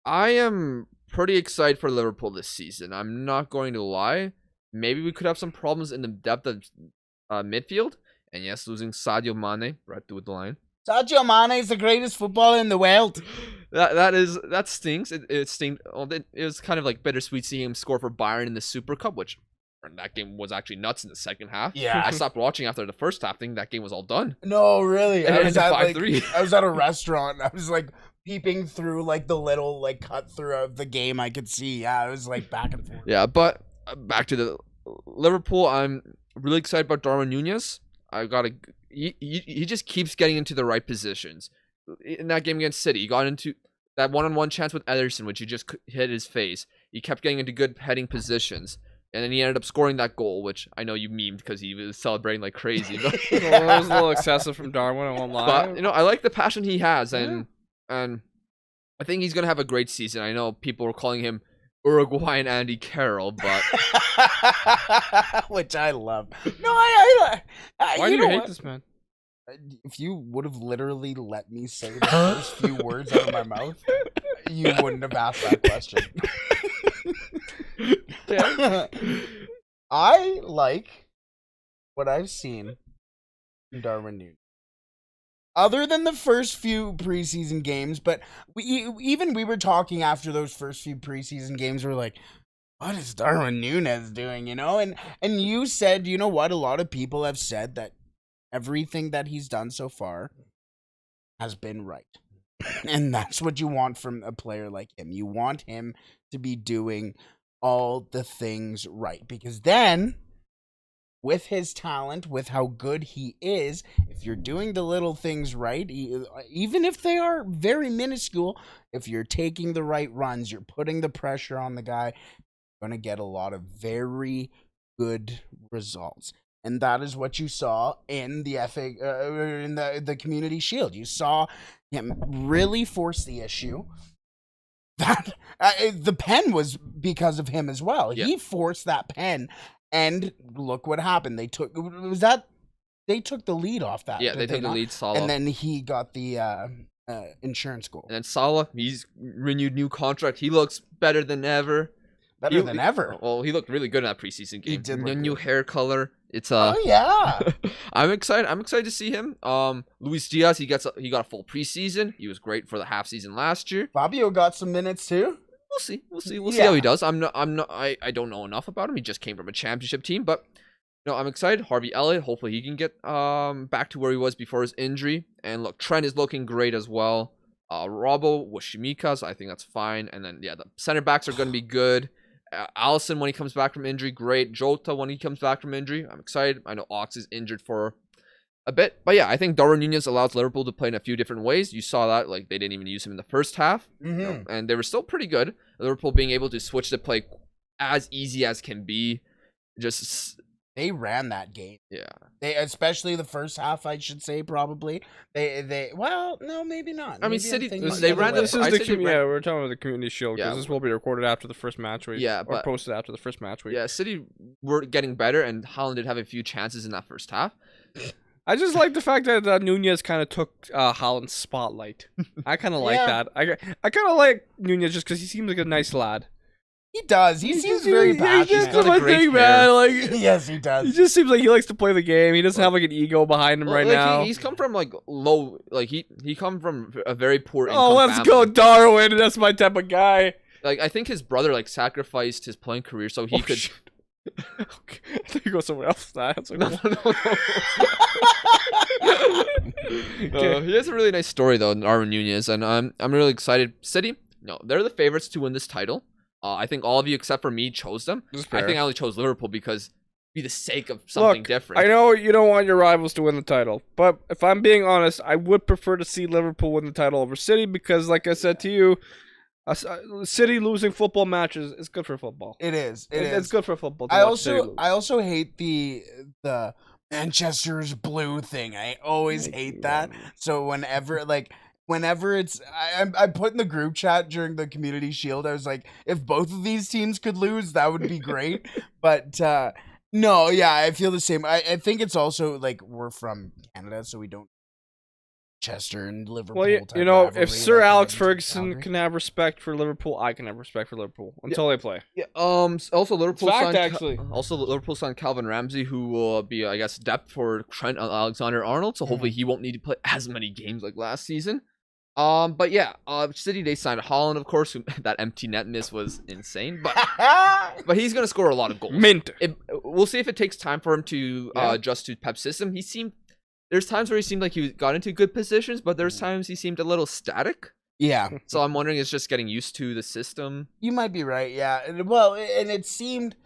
I am pretty excited for Liverpool this season. I'm not going to lie. Maybe we could have some problems in the depth of midfield. And yes, losing Sadio Mane, right through the line. Sadio Mane is the greatest footballer in the world. That stinks. It stinks. It was kind of like bittersweet seeing him score for Bayern in the Super Cup, which that game was actually nuts in the second half. Yeah. I stopped watching after the first half, thinking that game was all done. No, really. And I it was ended at 5-3. I was at a restaurant. I was like peeping through like the little like cut through of the game I could see. Yeah, it was like back and forth. Yeah, but back to the Liverpool. I'm really excited about Darwin Núñez. He just keeps getting into the right positions. In that game against City, he got into that one-on-one chance with Ederson, which he just hit his face. He kept getting into good heading positions. And then he ended up scoring that goal, which I know you memed because he was celebrating like crazy. But Well, that was a little excessive from Darwin, I won't lie. But I like the passion he has, and I think he's gonna have a great season. I know people were calling him Uruguayan Andy Carroll, but which I love. No, Why do you hate this man? If you would have literally let me say the first few words out of my mouth, you wouldn't have asked that question. I like what I've seen in Darwin Núñez. Other than the first few preseason games, but we were talking after those first few preseason games, we're like, what is Darwin Núñez doing, And you said, you know what? A lot of people have said that everything that he's done so far has been right. And that's what you want from a player like him. You want him to be doing all the things right. Because then, with his talent, with how good he is, if you're doing the little things right, even if they are very minuscule, if you're taking the right runs, you're putting the pressure on the guy, you're going to get a lot of very good results. And that is what you saw in the in the Community Shield. You saw him really force the issue. That the pen was because of him as well. Yeah. He forced that pen, and look what happened. They took the lead off that. yeah, they took the lead solid. And then he got the insurance goal. And then Salah, he's renewed new contract. He looks better than ever. Better than ever. Well, he looked really good in that preseason game. He did look new good. hair color. It's Oh yeah. I'm excited. I'm excited to see him. Luis Diaz, he got a full preseason. He was great for the half season last year. Fabio got some minutes too. We'll see how he does. I don't know enough about him. He just came from a championship team, but I'm excited. Harvey Elliott, hopefully he can get back to where he was before his injury. And look, Trent is looking great as well. Robbo with Shimika, so I think that's fine. And then the center backs are going to be good. Allison when he comes back from injury, great. Jota when he comes back from injury, I'm excited. I know Ox is injured for a bit, but yeah, I think Darwin Núñez allows Liverpool to play in a few different ways. You saw that, like, they didn't even use him in the first half, and they were still pretty good. Liverpool being able to switch the play as easy as can be. They ran that game. Yeah. They, especially the first half, I should say, probably. Well, no, maybe not. I mean, Maybe City- I'm thinking they the ran other this way. is the we're talking about the Community Shield because Yeah. this will be recorded after the first match week. Yeah, or but- posted after the first match week. Yeah, City were getting better, and Haaland did have a few chances in that first half. I just like the fact that Nunez kind of took Haaland's spotlight. I kind of like Yeah. that. I kind of like Nunez just because he seems like a nice lad. He does. He seems very passionate. He's got a great hair. man. Like, Yes, he he does. just seems like he likes to play the game. He doesn't have like an ego behind him right Like, now. he's come from like low, like he come from a very poor income Oh, let's family. go, Darwin. That's my type of guy. Like, I think his brother like sacrificed his playing career so he could. Shit. Okay. I think you go somewhere else. That's No. He has a really nice story though, Darwin Núñez, and I'm really excited. City, they're the favorites to win this title. I think all of you except for me chose them. I think I only chose Liverpool because be the sake of something different. I know you don't want your rivals to win the title, but if I'm being honest, I would prefer to see Liverpool win the title over City because, like I said to you, City losing football matches is good for football. It is. It's good for football. To I watch City lose. also hate the Manchester's blue thing. I always hate that. So whenever it's I put in the group chat during the Community Shield, I was like, if both of these teams could lose, that would be great. But no, yeah, I feel the same. I think it's also like we're from Canada, so we don't Chester and Liverpool. Well, type you know, rivalry if Sir like Alex we have in Ferguson Calgary. can have respect for Liverpool, I can have respect for Liverpool until they play. Yeah. Also Liverpool Fact, signed actually. Also Liverpool signed Calvin Ramsey, who will be, I guess, depth for Trent Alexander-Arnold. So hopefully he won't need to play as many games like last season. But yeah, City, they signed Haaland, of course. That empty net miss was insane, but he's gonna score a lot of goals. Mint. We'll see if it takes time for him to adjust to Pep's system. There's times where he seemed like he got into good positions, but there's times he seemed a little static. Yeah, So I'm wondering, it's just getting used to the system. you might be right. Yeah, well, and it seemed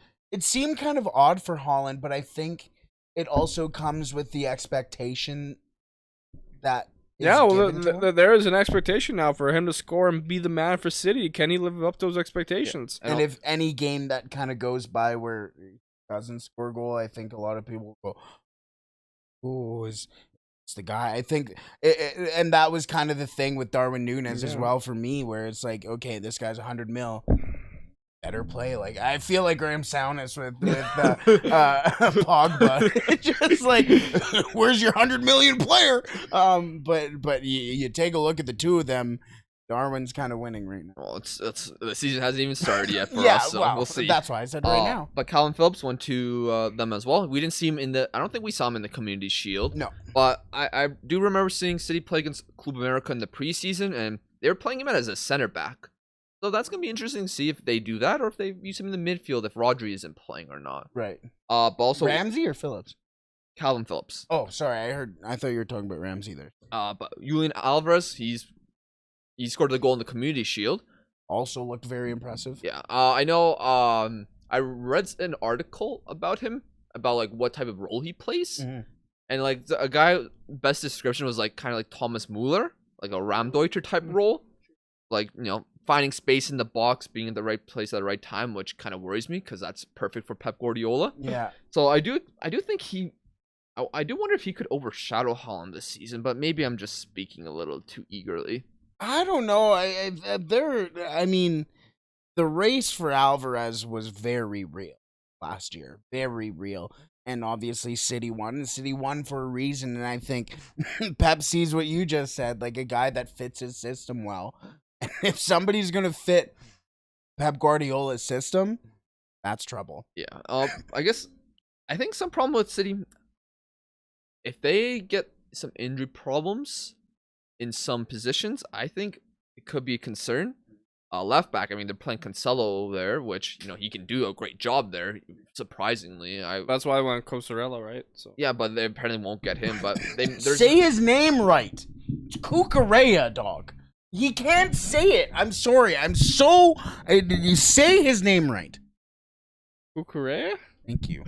kind of odd for Holland, but I think it also comes with the expectation that. is Yeah, well, given to him. there is an expectation now for him to score and be the man for City. Can he live up to those expectations? And if any game that kind of goes by where he doesn't score a goal, I think a lot of people will go, "Oh, it's the guy." I think, and that was kind of the thing with Darwin Núñez as well for me, where it's like, okay, this guy's 100 mil. Better play. Like, I feel like Graham Souness with Pogba. Just like, where's your 100 million player? But you take a look at the two of them. Darwin's kind of winning right now. Well, it's the season hasn't even started yet for Yeah, us, so well, we'll see. that's why I said right now. But Calvin Phillips went to them as well. We didn't see him I don't think we saw him in the Community Shield. No. But I do remember seeing City play against Club America in the preseason, and they were playing him as a center back. So that's going to be interesting to see if they do that or if they use him in the midfield if Rodri isn't playing or not. Right. But also Ramsey or Phillips? Calvin Phillips. Oh, sorry. I thought you were talking about Ramsey there. But Julian Alvarez, he scored the goal in the Community Shield. Also looked very impressive. Yeah. I know I read an article about him, about like what type of role he plays. Mhm. And like a guy, best description was like kind of like Thomas Müller, like a Ramdeuter type role. Like, finding space in the box, being in the right place at the right time, which kind of worries me because that's perfect for Pep Guardiola. Yeah. So I do think I do wonder if he could overshadow Haaland this season, but maybe I'm just speaking a little too eagerly. I don't know. I mean, the race for Alvarez was very real last year. Very real. and obviously City won. And City won for a reason, and I think Pep sees what you just said, like a guy that fits his system well. And if somebody's gonna fit Pep Guardiola's system, that's trouble. Yeah. I think some problem with City, if they get some injury problems in some positions, I think it could be a concern. Left back, I mean, they're playing Cancelo there, which, he can do a great job there, surprisingly. That's why I went Cosarello, right? So Yeah, but they apparently won't get him. But Say his name right. It's Cucurella, dog. He can't say it. I'm sorry. You say his name right. Cucurella? Thank you.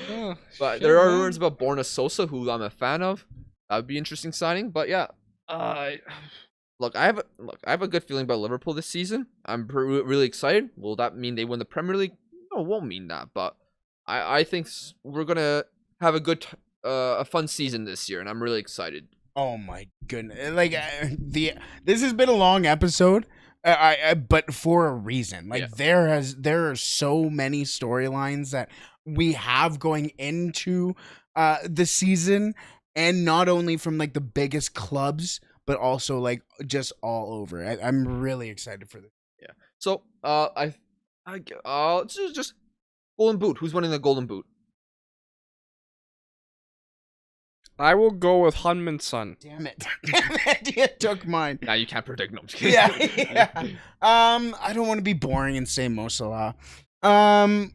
Oh, But shit, there are man. rumors about Borna Sosa, who I'm a fan of. That would be interesting signing. But yeah, look, I have a good feeling about Liverpool this season. I'm really excited. Will that mean they win the Premier League? No, it won't mean that. But I think we're gonna have a fun season this year, and I'm really excited. Oh my goodness! Like this has been a long episode, but for a reason. Like Yeah. there are so many storylines that we have going into the season, and not only from like the biggest clubs, but also like just all over. I'm really excited for this. Yeah. So just Golden Boot. Who's winning the Golden Boot? I will go with Hunman's son. Damn it! You took mine. Now you can't predict. No, I'm just kidding. Yeah. I don't want to be boring and say Mo Salah. I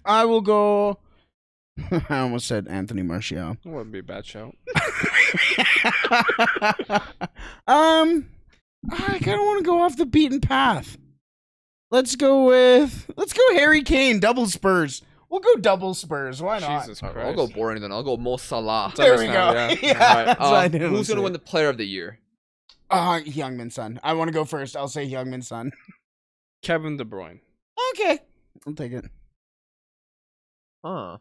will go. I almost said Anthony Martial. That wouldn't be a bad shout. I kind of want to go off the beaten path. Let's go Harry Kane, double Spurs. We'll go double Spurs. Why not? Jesus Alright, Christ. I'll go boring then. I'll go Mo Salah. There we go. Yeah. Yeah. Alright, that's what I knew. who's gonna win the Player of the Year? Youngman's son. I want to go first. I'll say Youngman's son. Kevin De Bruyne. Okay, I'll take it. Huh.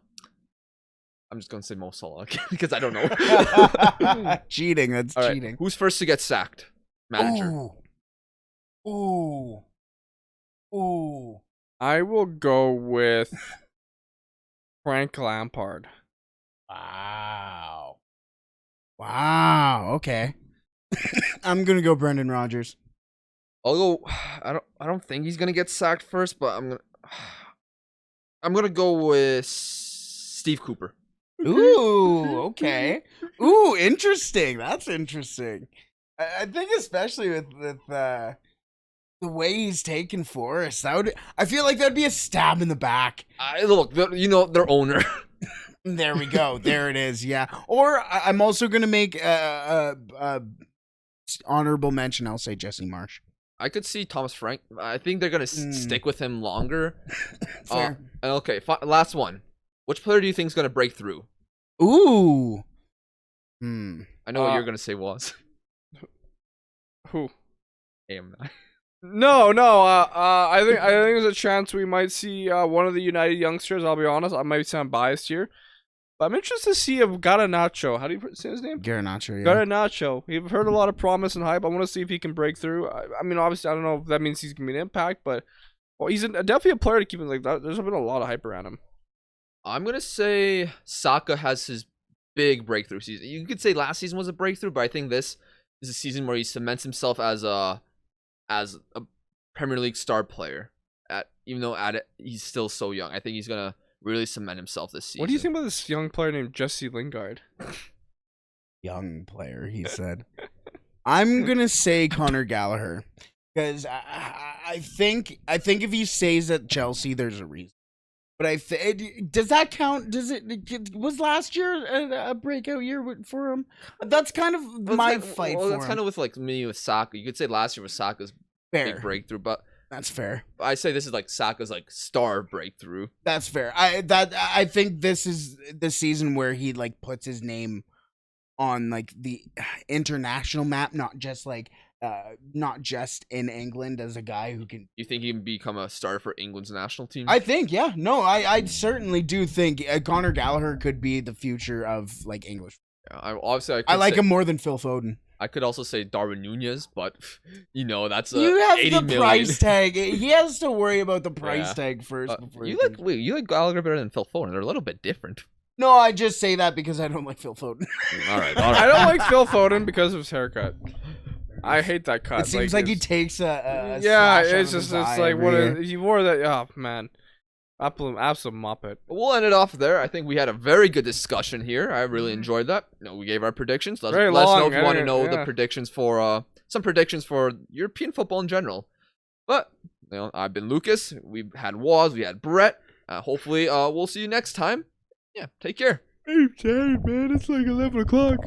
I'm just gonna say Mo Salah because I don't know. Cheating. That's All right, cheating. who's first to get sacked? Manager. Ooh. I will go with Frank Lampard. Wow. Okay. I'm gonna go Brendan Rodgers. I'll go. I don't think he's gonna get sacked first, but I'm gonna go with Steve Cooper. Ooh, okay. Ooh, interesting. That's interesting. I think especially with the way he's taken Forrest, I feel like that'd be a stab in the back. Look, their owner. There we go. There it is. Yeah. Or I'm also gonna make honorable mention. I'll say Jesse Marsh. I could see Thomas Frank. I think they're gonna stick with him longer. Fair. And okay, last one. Which player do you think is gonna break through? Ooh. I know what you're gonna say was. Who? AMI. No. I think there's a chance we might see one of the United youngsters. I'll be honest. I might sound biased here, but I'm interested to see if Garnacho. How do you say his name? Garnacho. Yeah. Garnacho. We've heard a lot of promise and hype. I want to see if he can break through. I mean, obviously, I don't know if that means he's gonna be an impact, but he's definitely a player to keep in like that. There's been a lot of hype around him. I'm gonna say Saka has his big breakthrough season. You could say last season was a breakthrough, but I think this is a season where he cements himself as a Premier League star player. Even though he's still so young, I think he's gonna really cement himself this season. What do you think about this young player named Jesse Lingard? Young player, he said. I'm gonna say Conor Gallagher because I think if he stays at Chelsea, there's a reason. But does that count? Was last year a breakout year for him? That's kind of my fight for that's him. kind of with like me with Saka. You could say last year was Saka's Fair. big breakthrough, but That's fair. I say this is like Saka's like star breakthrough. That's fair. I think this is the season where he like puts his name on like the international map, not just in England as a guy who can. You think he can become a star for England's national team? I think, yeah. No, I certainly do think Conor Gallagher could be the future of like English. Yeah, I I like him more than Phil Foden. I could also say Darwin Nunez, but you know that's a You have 80 the million. price tag. He has to worry about the price Yeah. tag first before You he like can- you like Gallagher better than Phil Foden. They're a little bit different. No, I just say that because I don't like Phil Foden. All right, I don't like Phil Foden because of his haircut. I hate that cut. It seems like he it's- takes a Yeah, slash out it's of just his it's eye like every what year. he wore that. Oh man, absolute muppet. We'll end it off there. I think we had a very good discussion here. I really enjoyed that. You know, we gave our predictions. Let Very us know long, if you want to yeah, know the yeah. predictions for some predictions for European football in general. But you know, I've been Lucas. We've had Woz. We had Brett. Hopefully, we'll see you next time. Yeah, take care. Hey, man, it's like 11 o'clock.